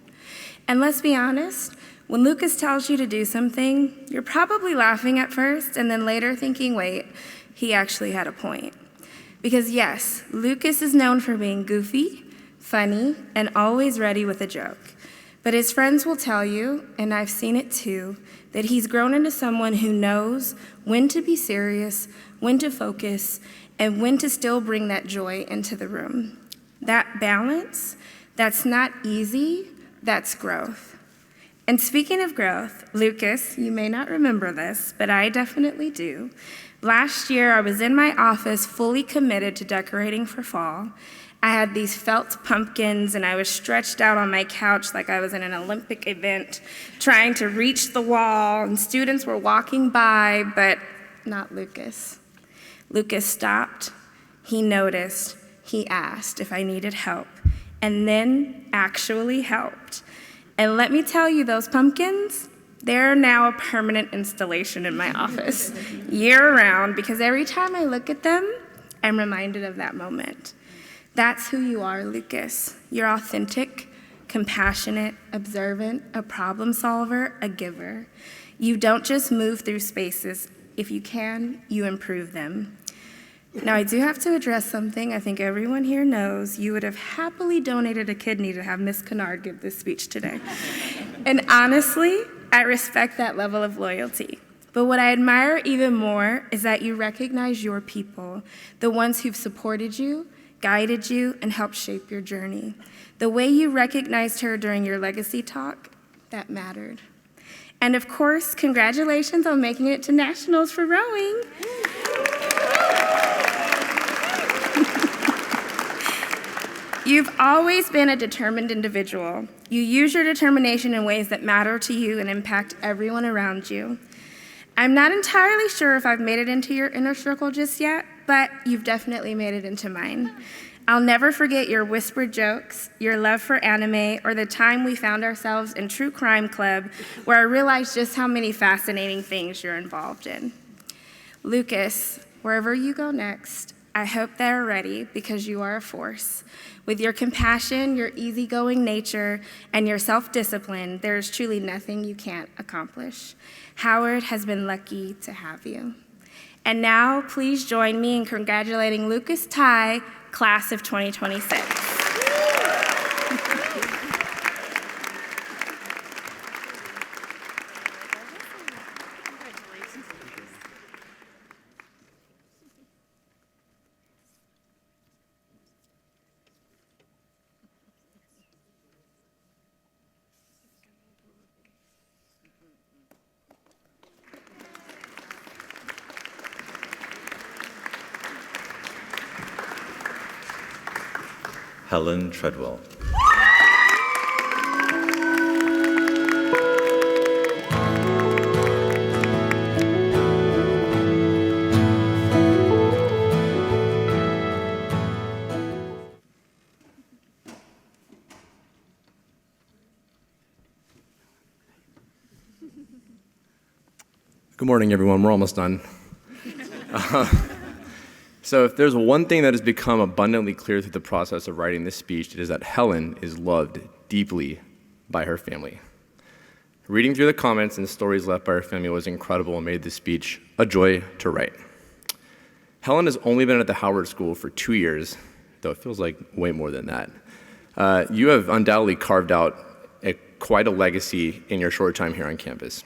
And let's be honest, when Lucas tells you to do something, you're probably laughing at first and then later thinking, wait, he actually had a point. Because yes, Lucas is known for being goofy, funny, and always ready with a joke. But his friends will tell you, and I've seen it too, that he's grown into someone who knows when to be serious, when to focus, and when to still bring that joy into the room. That balance, that's not easy, that's growth. And speaking of growth, Lucas, you may not remember this, but I definitely do. Last year, I was in my office fully committed to decorating for fall. I had these felt pumpkins, and I was stretched out on my couch like I was in an Olympic event, trying to reach the wall, and students were walking by, but not Lucas. Lucas stopped, he noticed, he asked if I needed help, and then actually helped. And let me tell you, those pumpkins, they're now a permanent installation in my office year-round, because every time I look at them, I'm reminded of that moment. That's who you are, Lucas. You're authentic, compassionate, observant, a problem solver, a giver. You don't just move through spaces. If you can, you improve them. Now, I do have to address something I think everyone here knows. You would have happily donated a kidney to have Miss Kennard give this speech today. And honestly, I respect that level of loyalty. But what I admire even more is that you recognize your people, the ones who've supported you, guided you, and helped shape your journey. The way you recognized her during your legacy talk, that mattered. And of course, congratulations on making it to nationals for rowing. You've always been a determined individual. You use your determination in ways that matter to you and impact everyone around you. I'm not entirely sure if I've made it into your inner circle just yet, but you've definitely made it into mine. I'll never forget your whispered jokes, your love for anime, or the time we found ourselves in True Crime Club, where I realized just how many fascinating things you're involved in. Lucas, wherever you go next, I hope they're ready, because you are a force. With your compassion, your easygoing nature, and your self-discipline, there is truly nothing you can't accomplish. Howard has been lucky to have you. And now, please join me in congratulating Lucas Ty, class of 2026. Helen Treadwell. Good morning, everyone. We're almost done. So if there's one thing that has become abundantly clear through the process of writing this speech, it is that Helen is loved deeply by her family. Reading through the comments and stories left by her family was incredible and made this speech a joy to write. Helen has only been at the Howard School for 2 years, though it feels like way more than that. You have undoubtedly carved out quite a legacy in your short time here on campus.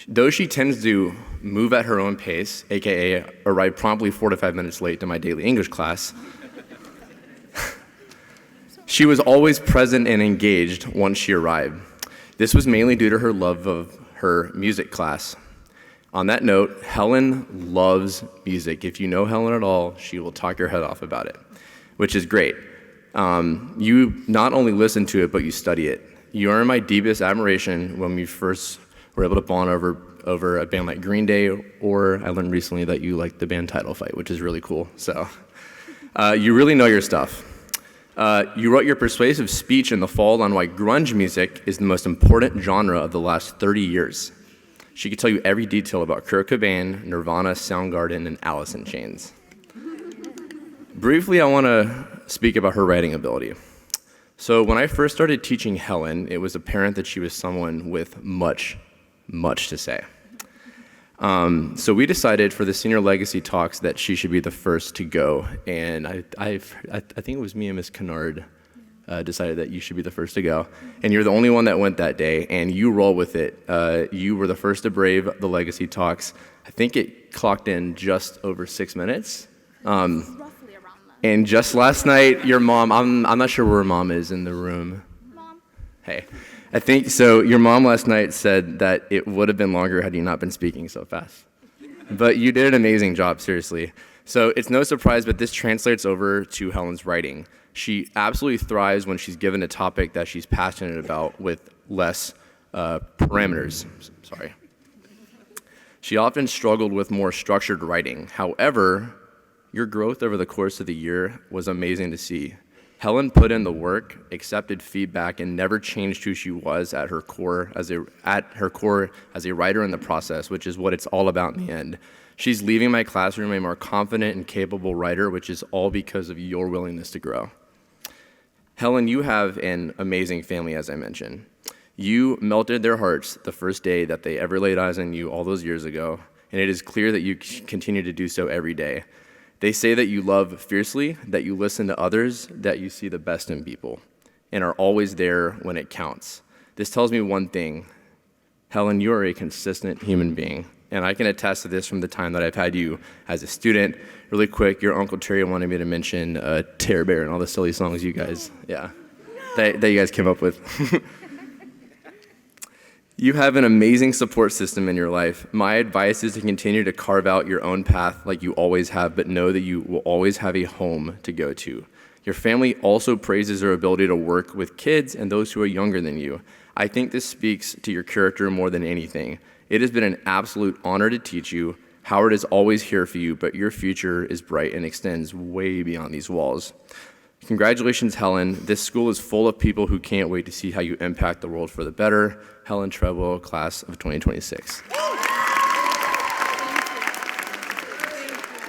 Though she tends to move at her own pace, aka arrive promptly 4 to 5 minutes late to my daily English class, she was always present and engaged once she arrived. This was mainly due to her love of her music class. On that note, Helen loves music. If you know Helen at all, she will talk your head off about it, which is great. You not only listen to it, but you study it. You earn my deepest admiration when we first were able to bond over a band like Green Day, or I learned recently that you like the band Title Fight, which is really cool. So you really know your stuff. You wrote your persuasive speech in the fall on why grunge music is the most important genre of the last 30 years. She could tell you every detail about Kurt Cobain, Nirvana, Soundgarden, and Alice in Chains. Briefly, I want to speak about her writing ability. So when I first started teaching Helen, it was apparent that she was someone with much to say. So we decided for the senior legacy talks that she should be the first to go, and I think it was me and Miss Kennard decided that you should be the first to go, and you're the only one that went that day, and you roll with it. You were the first to brave the legacy talks. I think it clocked in just over 6 minutes. And just last night, your mom, I'm not sure where her mom is in the room. Mom. Hey. I think so. Your mom last night said that it would have been longer had you not been speaking so fast. But you did an amazing job, seriously. So it's no surprise, but this translates over to Helen's writing. She absolutely thrives when she's given a topic that she's passionate about with less parameters. Sorry. She often struggled with more structured writing. However, your growth over the course of the year was amazing to see. Helen put in the work, accepted feedback, and never changed who she was at her core as a writer in the process, which is what it's all about in the end. She's leaving my classroom a more confident and capable writer, which is all because of your willingness to grow. Helen, you have an amazing family, as I mentioned. You melted their hearts the first day that they ever laid eyes on you all those years ago, and it is clear that you continue to do so every day. They say that you love fiercely, that you listen to others, that you see the best in people, and are always there when it counts. This tells me one thing. Helen, you are a consistent human being, and I can attest to this from the time that I've had you as a student. Really quick, your Uncle Terry wanted me to mention Terror Bear and all the silly songs you guys, that you guys came up with. You have an amazing support system in your life. My advice is to continue to carve out your own path like you always have, but know that you will always have a home to go to. Your family also praises your ability to work with kids and those who are younger than you. I think this speaks to your character more than anything. It has been an absolute honor to teach you. Howard is always here for you, but your future is bright and extends way beyond these walls. Congratulations, Helen. This school is full of people who can't wait to see how you impact the world for the better. Helen Treble, class of 2026. You're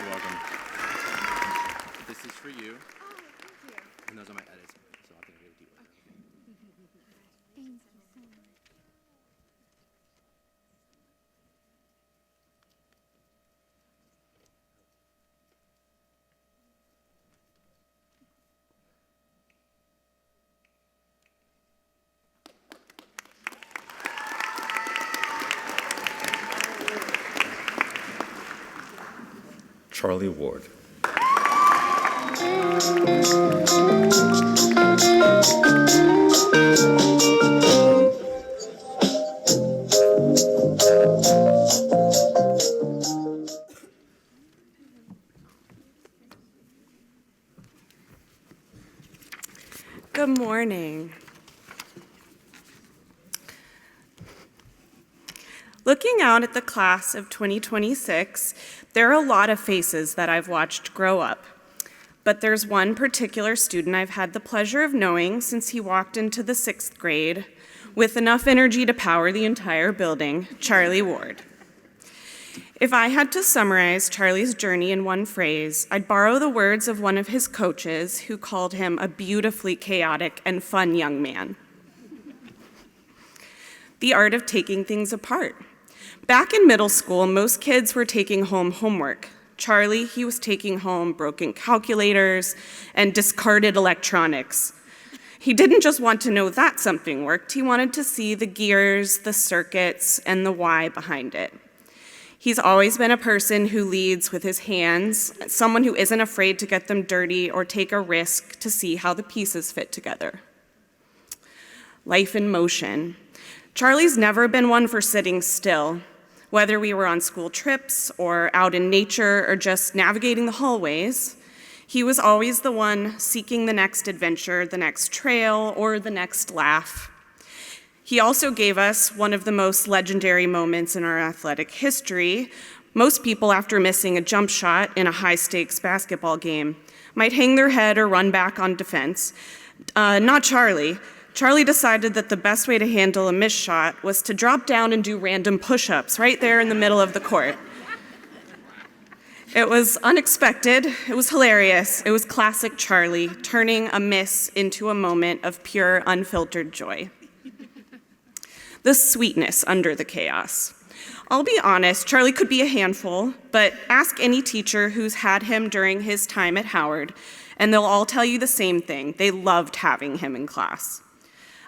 welcome. This is for you. And those are my edits, so I'll take it to you. Charlie Ward. Good morning. Looking out at the class of 2026, there are a lot of faces that I've watched grow up. But there's one particular student I've had the pleasure of knowing since he walked into the 6th grade with enough energy to power the entire building, Charlie Ward. If I had to summarize Charlie's journey in one phrase, I'd borrow the words of one of his coaches who called him a beautifully chaotic and fun young man. The art of taking things apart. Back in middle school, most kids were taking home homework. Charlie, he was taking home broken calculators and discarded electronics. He didn't just want to know that something worked, he wanted to see the gears, the circuits, and the why behind it. He's always been a person who leads with his hands, someone who isn't afraid to get them dirty or take a risk to see how the pieces fit together. Life in motion. Charlie's never been one for sitting still. Whether we were on school trips or out in nature or just navigating the hallways, he was always the one seeking the next adventure, the next trail, or the next laugh. He also gave us one of the most legendary moments in our athletic history. Most people, after missing a jump shot in a high-stakes basketball game, might hang their head or run back on defense. Not Charlie. Charlie decided that the best way to handle a missed shot was to drop down and do random push-ups right there in the middle of the court. It was unexpected, it was hilarious, it was classic Charlie, turning a miss into a moment of pure, unfiltered joy. The sweetness under the chaos. I'll be honest, Charlie could be a handful, but ask any teacher who's had him during his time at Howard, and they'll all tell you the same thing. They loved having him in class.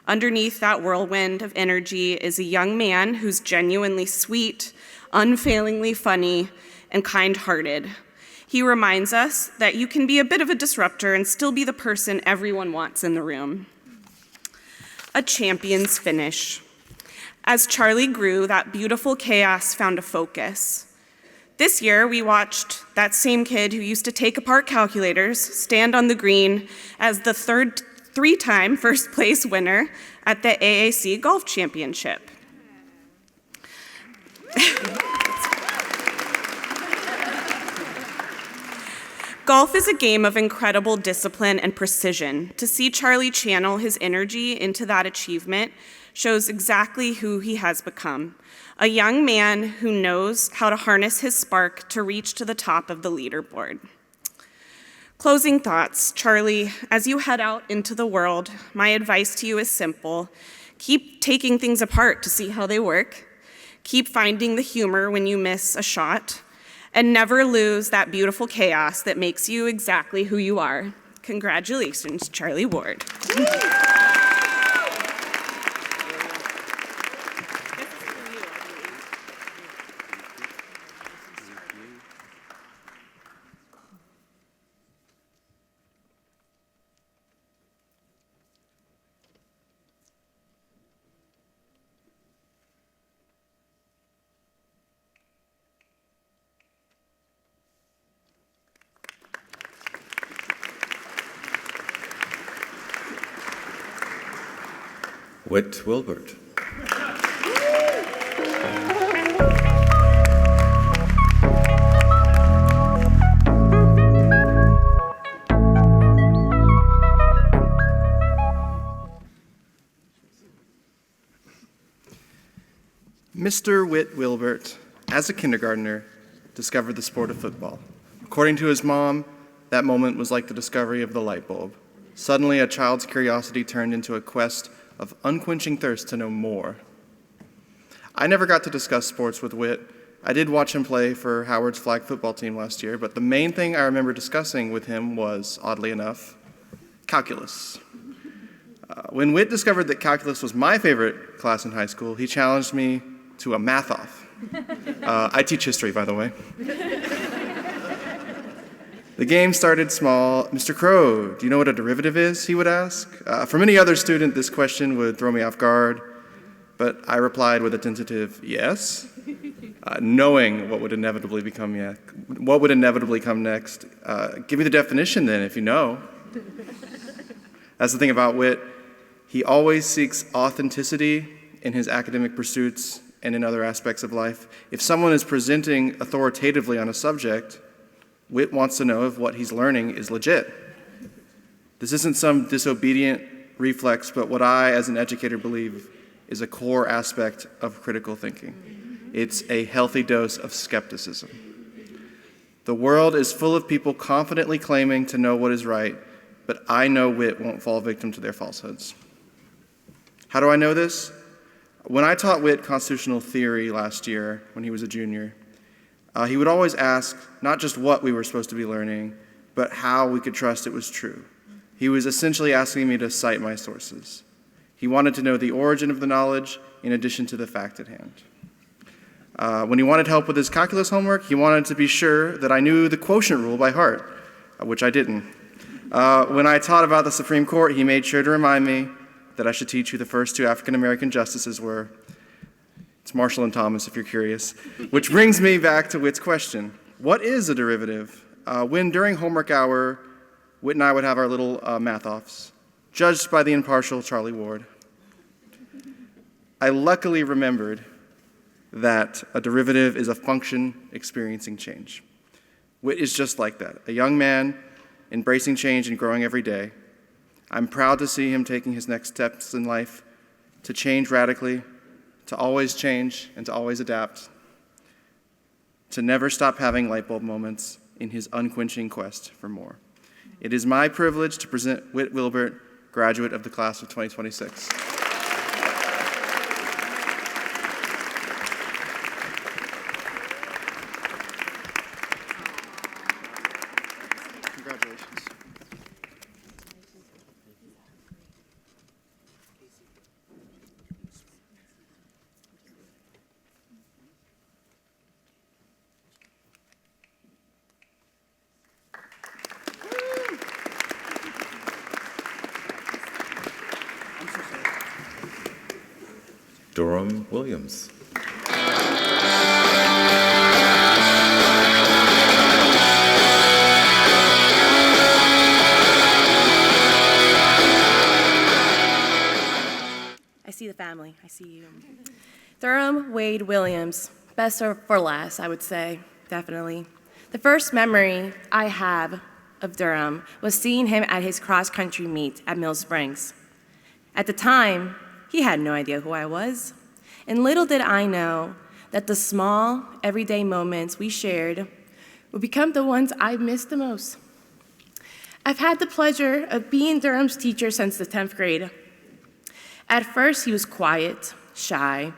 Underneath that whirlwind of energy is a young man who's genuinely sweet, unfailingly funny, and kind-hearted. He reminds us that you can be a bit of a disruptor and still be the person everyone wants in the room. A champion's finish. As Charlie grew, that beautiful chaos found a focus. This year, we watched that same kid who used to take apart calculators stand on the green as the three-time first place winner at the AAC Golf Championship. Golf is a game of incredible discipline and precision. To see Charlie channel his energy into that achievement shows exactly who he has become. A young man who knows how to harness his spark to reach to the top of the leaderboard. Closing thoughts, Charlie, as you head out into the world, my advice to you is simple. Keep taking things apart to see how they work. Keep finding the humor when you miss a shot. And never lose that beautiful chaos that makes you exactly who you are. Congratulations, Charlie Ward. Whit Wilbert. Mr. Whit Wilbert, as a kindergartner, discovered the sport of football. According to his mom, that moment was like the discovery of the light bulb. Suddenly, a child's curiosity turned into a quest of unquenching thirst to know more. I never got to discuss sports with Whit. I did watch him play for Howard's flag football team last year, but the main thing I remember discussing with him was, oddly enough, calculus. When Whit discovered that calculus was my favorite class in high school, he challenged me to a math-off. I teach history, by the way. The game started small. Mr. Crow, do you know what a derivative is? He would ask. For many other students, this question would throw me off guard, but I replied with a tentative yes, knowing what would inevitably come next. Give me the definition then, if you know. That's the thing about Whit. He always seeks authenticity in his academic pursuits and in other aspects of life. If someone is presenting authoritatively on a subject, Whit wants to know if what he's learning is legit. This isn't some disobedient reflex, but what I, as an educator, believe is a core aspect of critical thinking. It's a healthy dose of skepticism. The world is full of people confidently claiming to know what is right, but I know Whit won't fall victim to their falsehoods. How do I know this? When I taught Whit constitutional theory last year, when he was a junior, he would always ask not just what we were supposed to be learning, but how we could trust it was true. He was essentially asking me to cite my sources. He wanted to know the origin of the knowledge in addition to the fact at hand. When he wanted help with his calculus homework, he wanted to be sure that I knew the quotient rule by heart, which I didn't. When I taught about the Supreme Court, he made sure to remind me that I should teach who the first two African-American justices were. It's Marshall and Thomas, if you're curious. Which brings me back to Whit's question. What is a derivative? When during homework hour, Whit and I would have our little math-offs, judged by the impartial Charlie Ward. I luckily remembered that a derivative is a function experiencing change. Whit is just like that, a young man embracing change and growing every day. I'm proud to see him taking his next steps in life to change radically, to always change and to always adapt, to never stop having light bulb moments in his unquenching quest for more. It is my privilege to present Whit Wilbert, graduate of the class of 2026. Congratulations. Durham Williams. I see the family. I see you. Durham Wade Williams. Best for last, I would say, definitely. The first memory I have of Durham was seeing him at his cross-country meet at Mill Springs. At the time, he had no idea who I was, and little did I know that the small, everyday moments we shared would become the ones I missed the most. I've had the pleasure of being Durham's teacher since the 10th grade. At first, he was quiet, shy,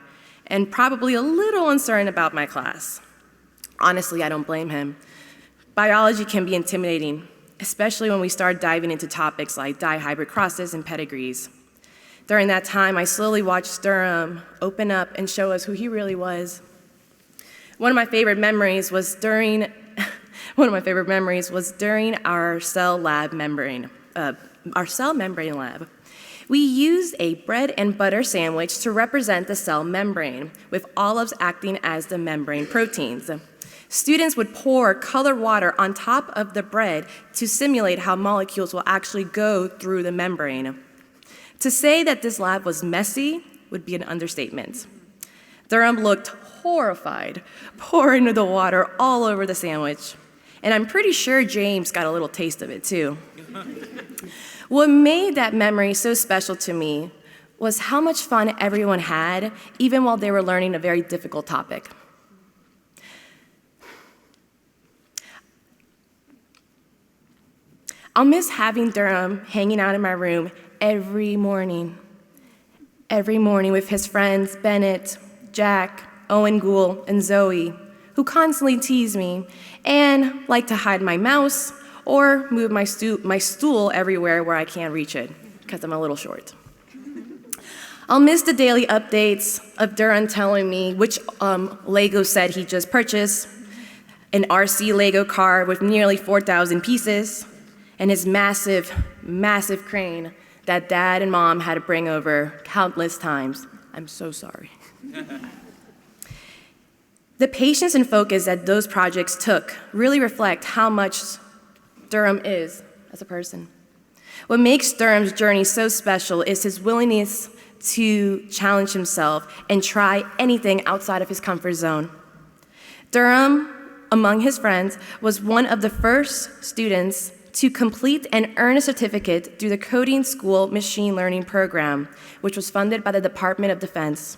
and probably a little uncertain about my class. Honestly, I don't blame him. Biology can be intimidating, especially when we start diving into topics like dihybrid crosses and pedigrees. During that time, I slowly watched Durham open up and show us who he really was. One of my favorite memories was during our cell membrane lab. We used a bread and butter sandwich to represent the cell membrane, with olives acting as the membrane proteins. Students would pour colored water on top of the bread to simulate how molecules will actually go through the membrane. To say that this lab was messy would be an understatement. Durham looked horrified, pouring the water all over the sandwich. And I'm pretty sure James got a little taste of it too. What made that memory so special to me was how much fun everyone had, even while they were learning a very difficult topic. I'll miss having Durham hanging out in my room every morning with his friends Bennett, Jack, Owen Gould, and Zoe, who constantly tease me and like to hide my mouse or move my stool everywhere where I can't reach it, because I'm a little short. I'll miss the daily updates of Durham telling me which Lego set he just purchased, an RC Lego car with nearly 4,000 pieces, and his massive, massive crane that Dad and Mom had to bring over countless times. I'm so sorry. The patience and focus that those projects took really reflect how much Durham is as a person. What makes Durham's journey so special is his willingness to challenge himself and try anything outside of his comfort zone. Durham, among his friends, was one of the first students to complete and earn a certificate through the Coding School Machine Learning Program, which was funded by the Department of Defense.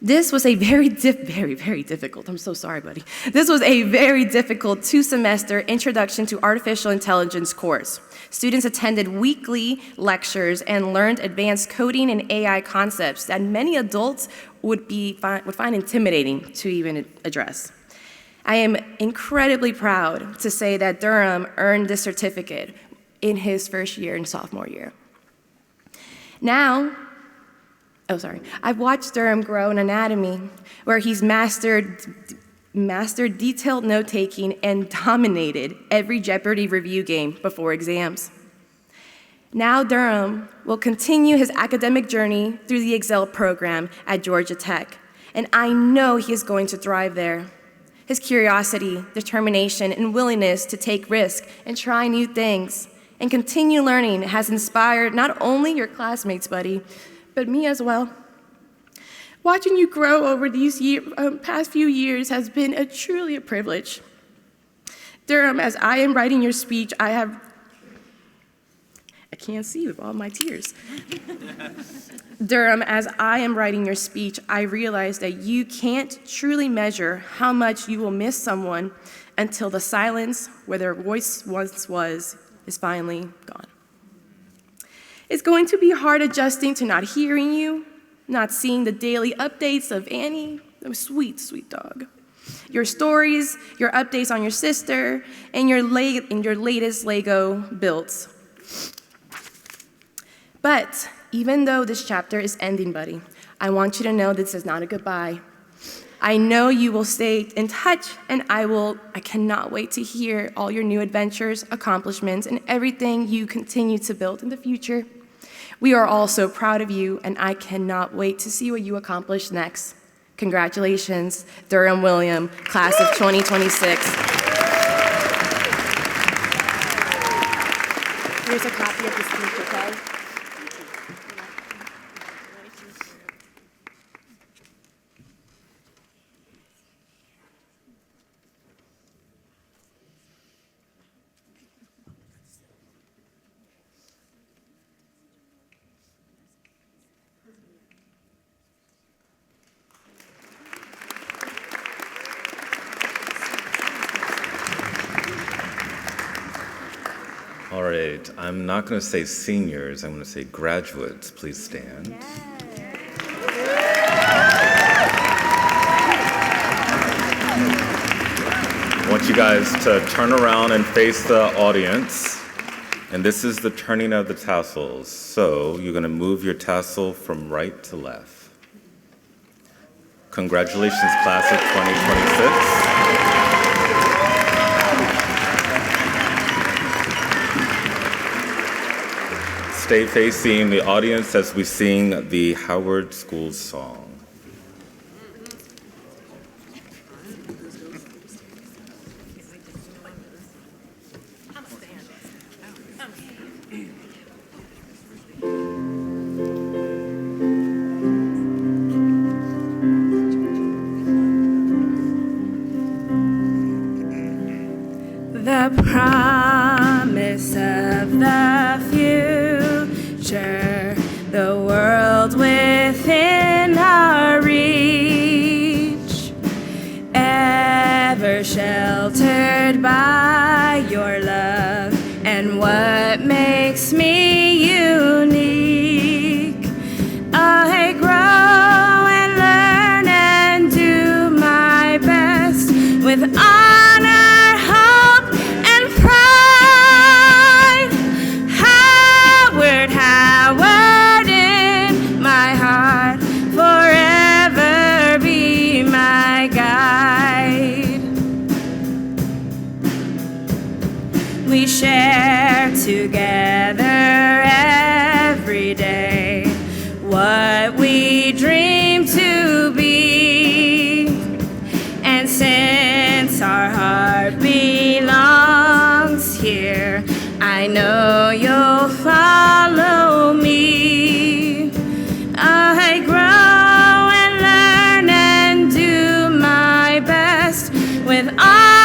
This was a very difficult, I'm so sorry, buddy. This was a very difficult 2-semester Introduction to Artificial Intelligence course. Students attended weekly lectures and learned advanced coding and AI concepts that many adults would find intimidating to even address. I am incredibly proud to say that Durham earned this certificate in his first year and sophomore year. I've watched Durham grow in anatomy, where he's mastered detailed note-taking and dominated every Jeopardy review game before exams. Now Durham will continue his academic journey through the Excel program at Georgia Tech, and I know he is going to thrive there. His curiosity, determination, and willingness to take risks and try new things and continue learning has inspired not only your classmates, buddy, but me as well. Watching you grow over these past few years has been truly a privilege. Durham, as I am writing your speech, I can't see with all my tears. Durham, as I am writing your speech, I realize that you can't truly measure how much you will miss someone until the silence where their voice once was is finally gone. It's going to be hard adjusting to not hearing you, not seeing the daily updates of Annie, the sweet, sweet dog. Your stories, your updates on your sister, and your latest Lego builds. But even though this chapter is ending, buddy, I want you to know this is not a goodbye. I know you will stay in touch, and I cannot wait to hear all your new adventures, accomplishments, and everything you continue to build in the future. We are all so proud of you, and I cannot wait to see what you accomplish next. Congratulations, Durham William, class of 2026. Here's a copy of the speech, okay? right, I'm not going to say seniors, I'm going to say graduates. Please stand. I want you guys to turn around and face the audience. And this is the turning of the tassels. So you're going to move your tassel from right to left. Congratulations, class of 2026. Stay facing the audience as we sing the Howard School song. The promise of the future, the world within our reach, ever sheltered by your love, and what makes me unique. I grow and learn and do my best with honor, hope, and pride. Howard, Howard in my heart, forever be my guide. We share together every day what we dream to be, and since our heart belongs here, I know you'll follow me. I grow and learn and do my best with all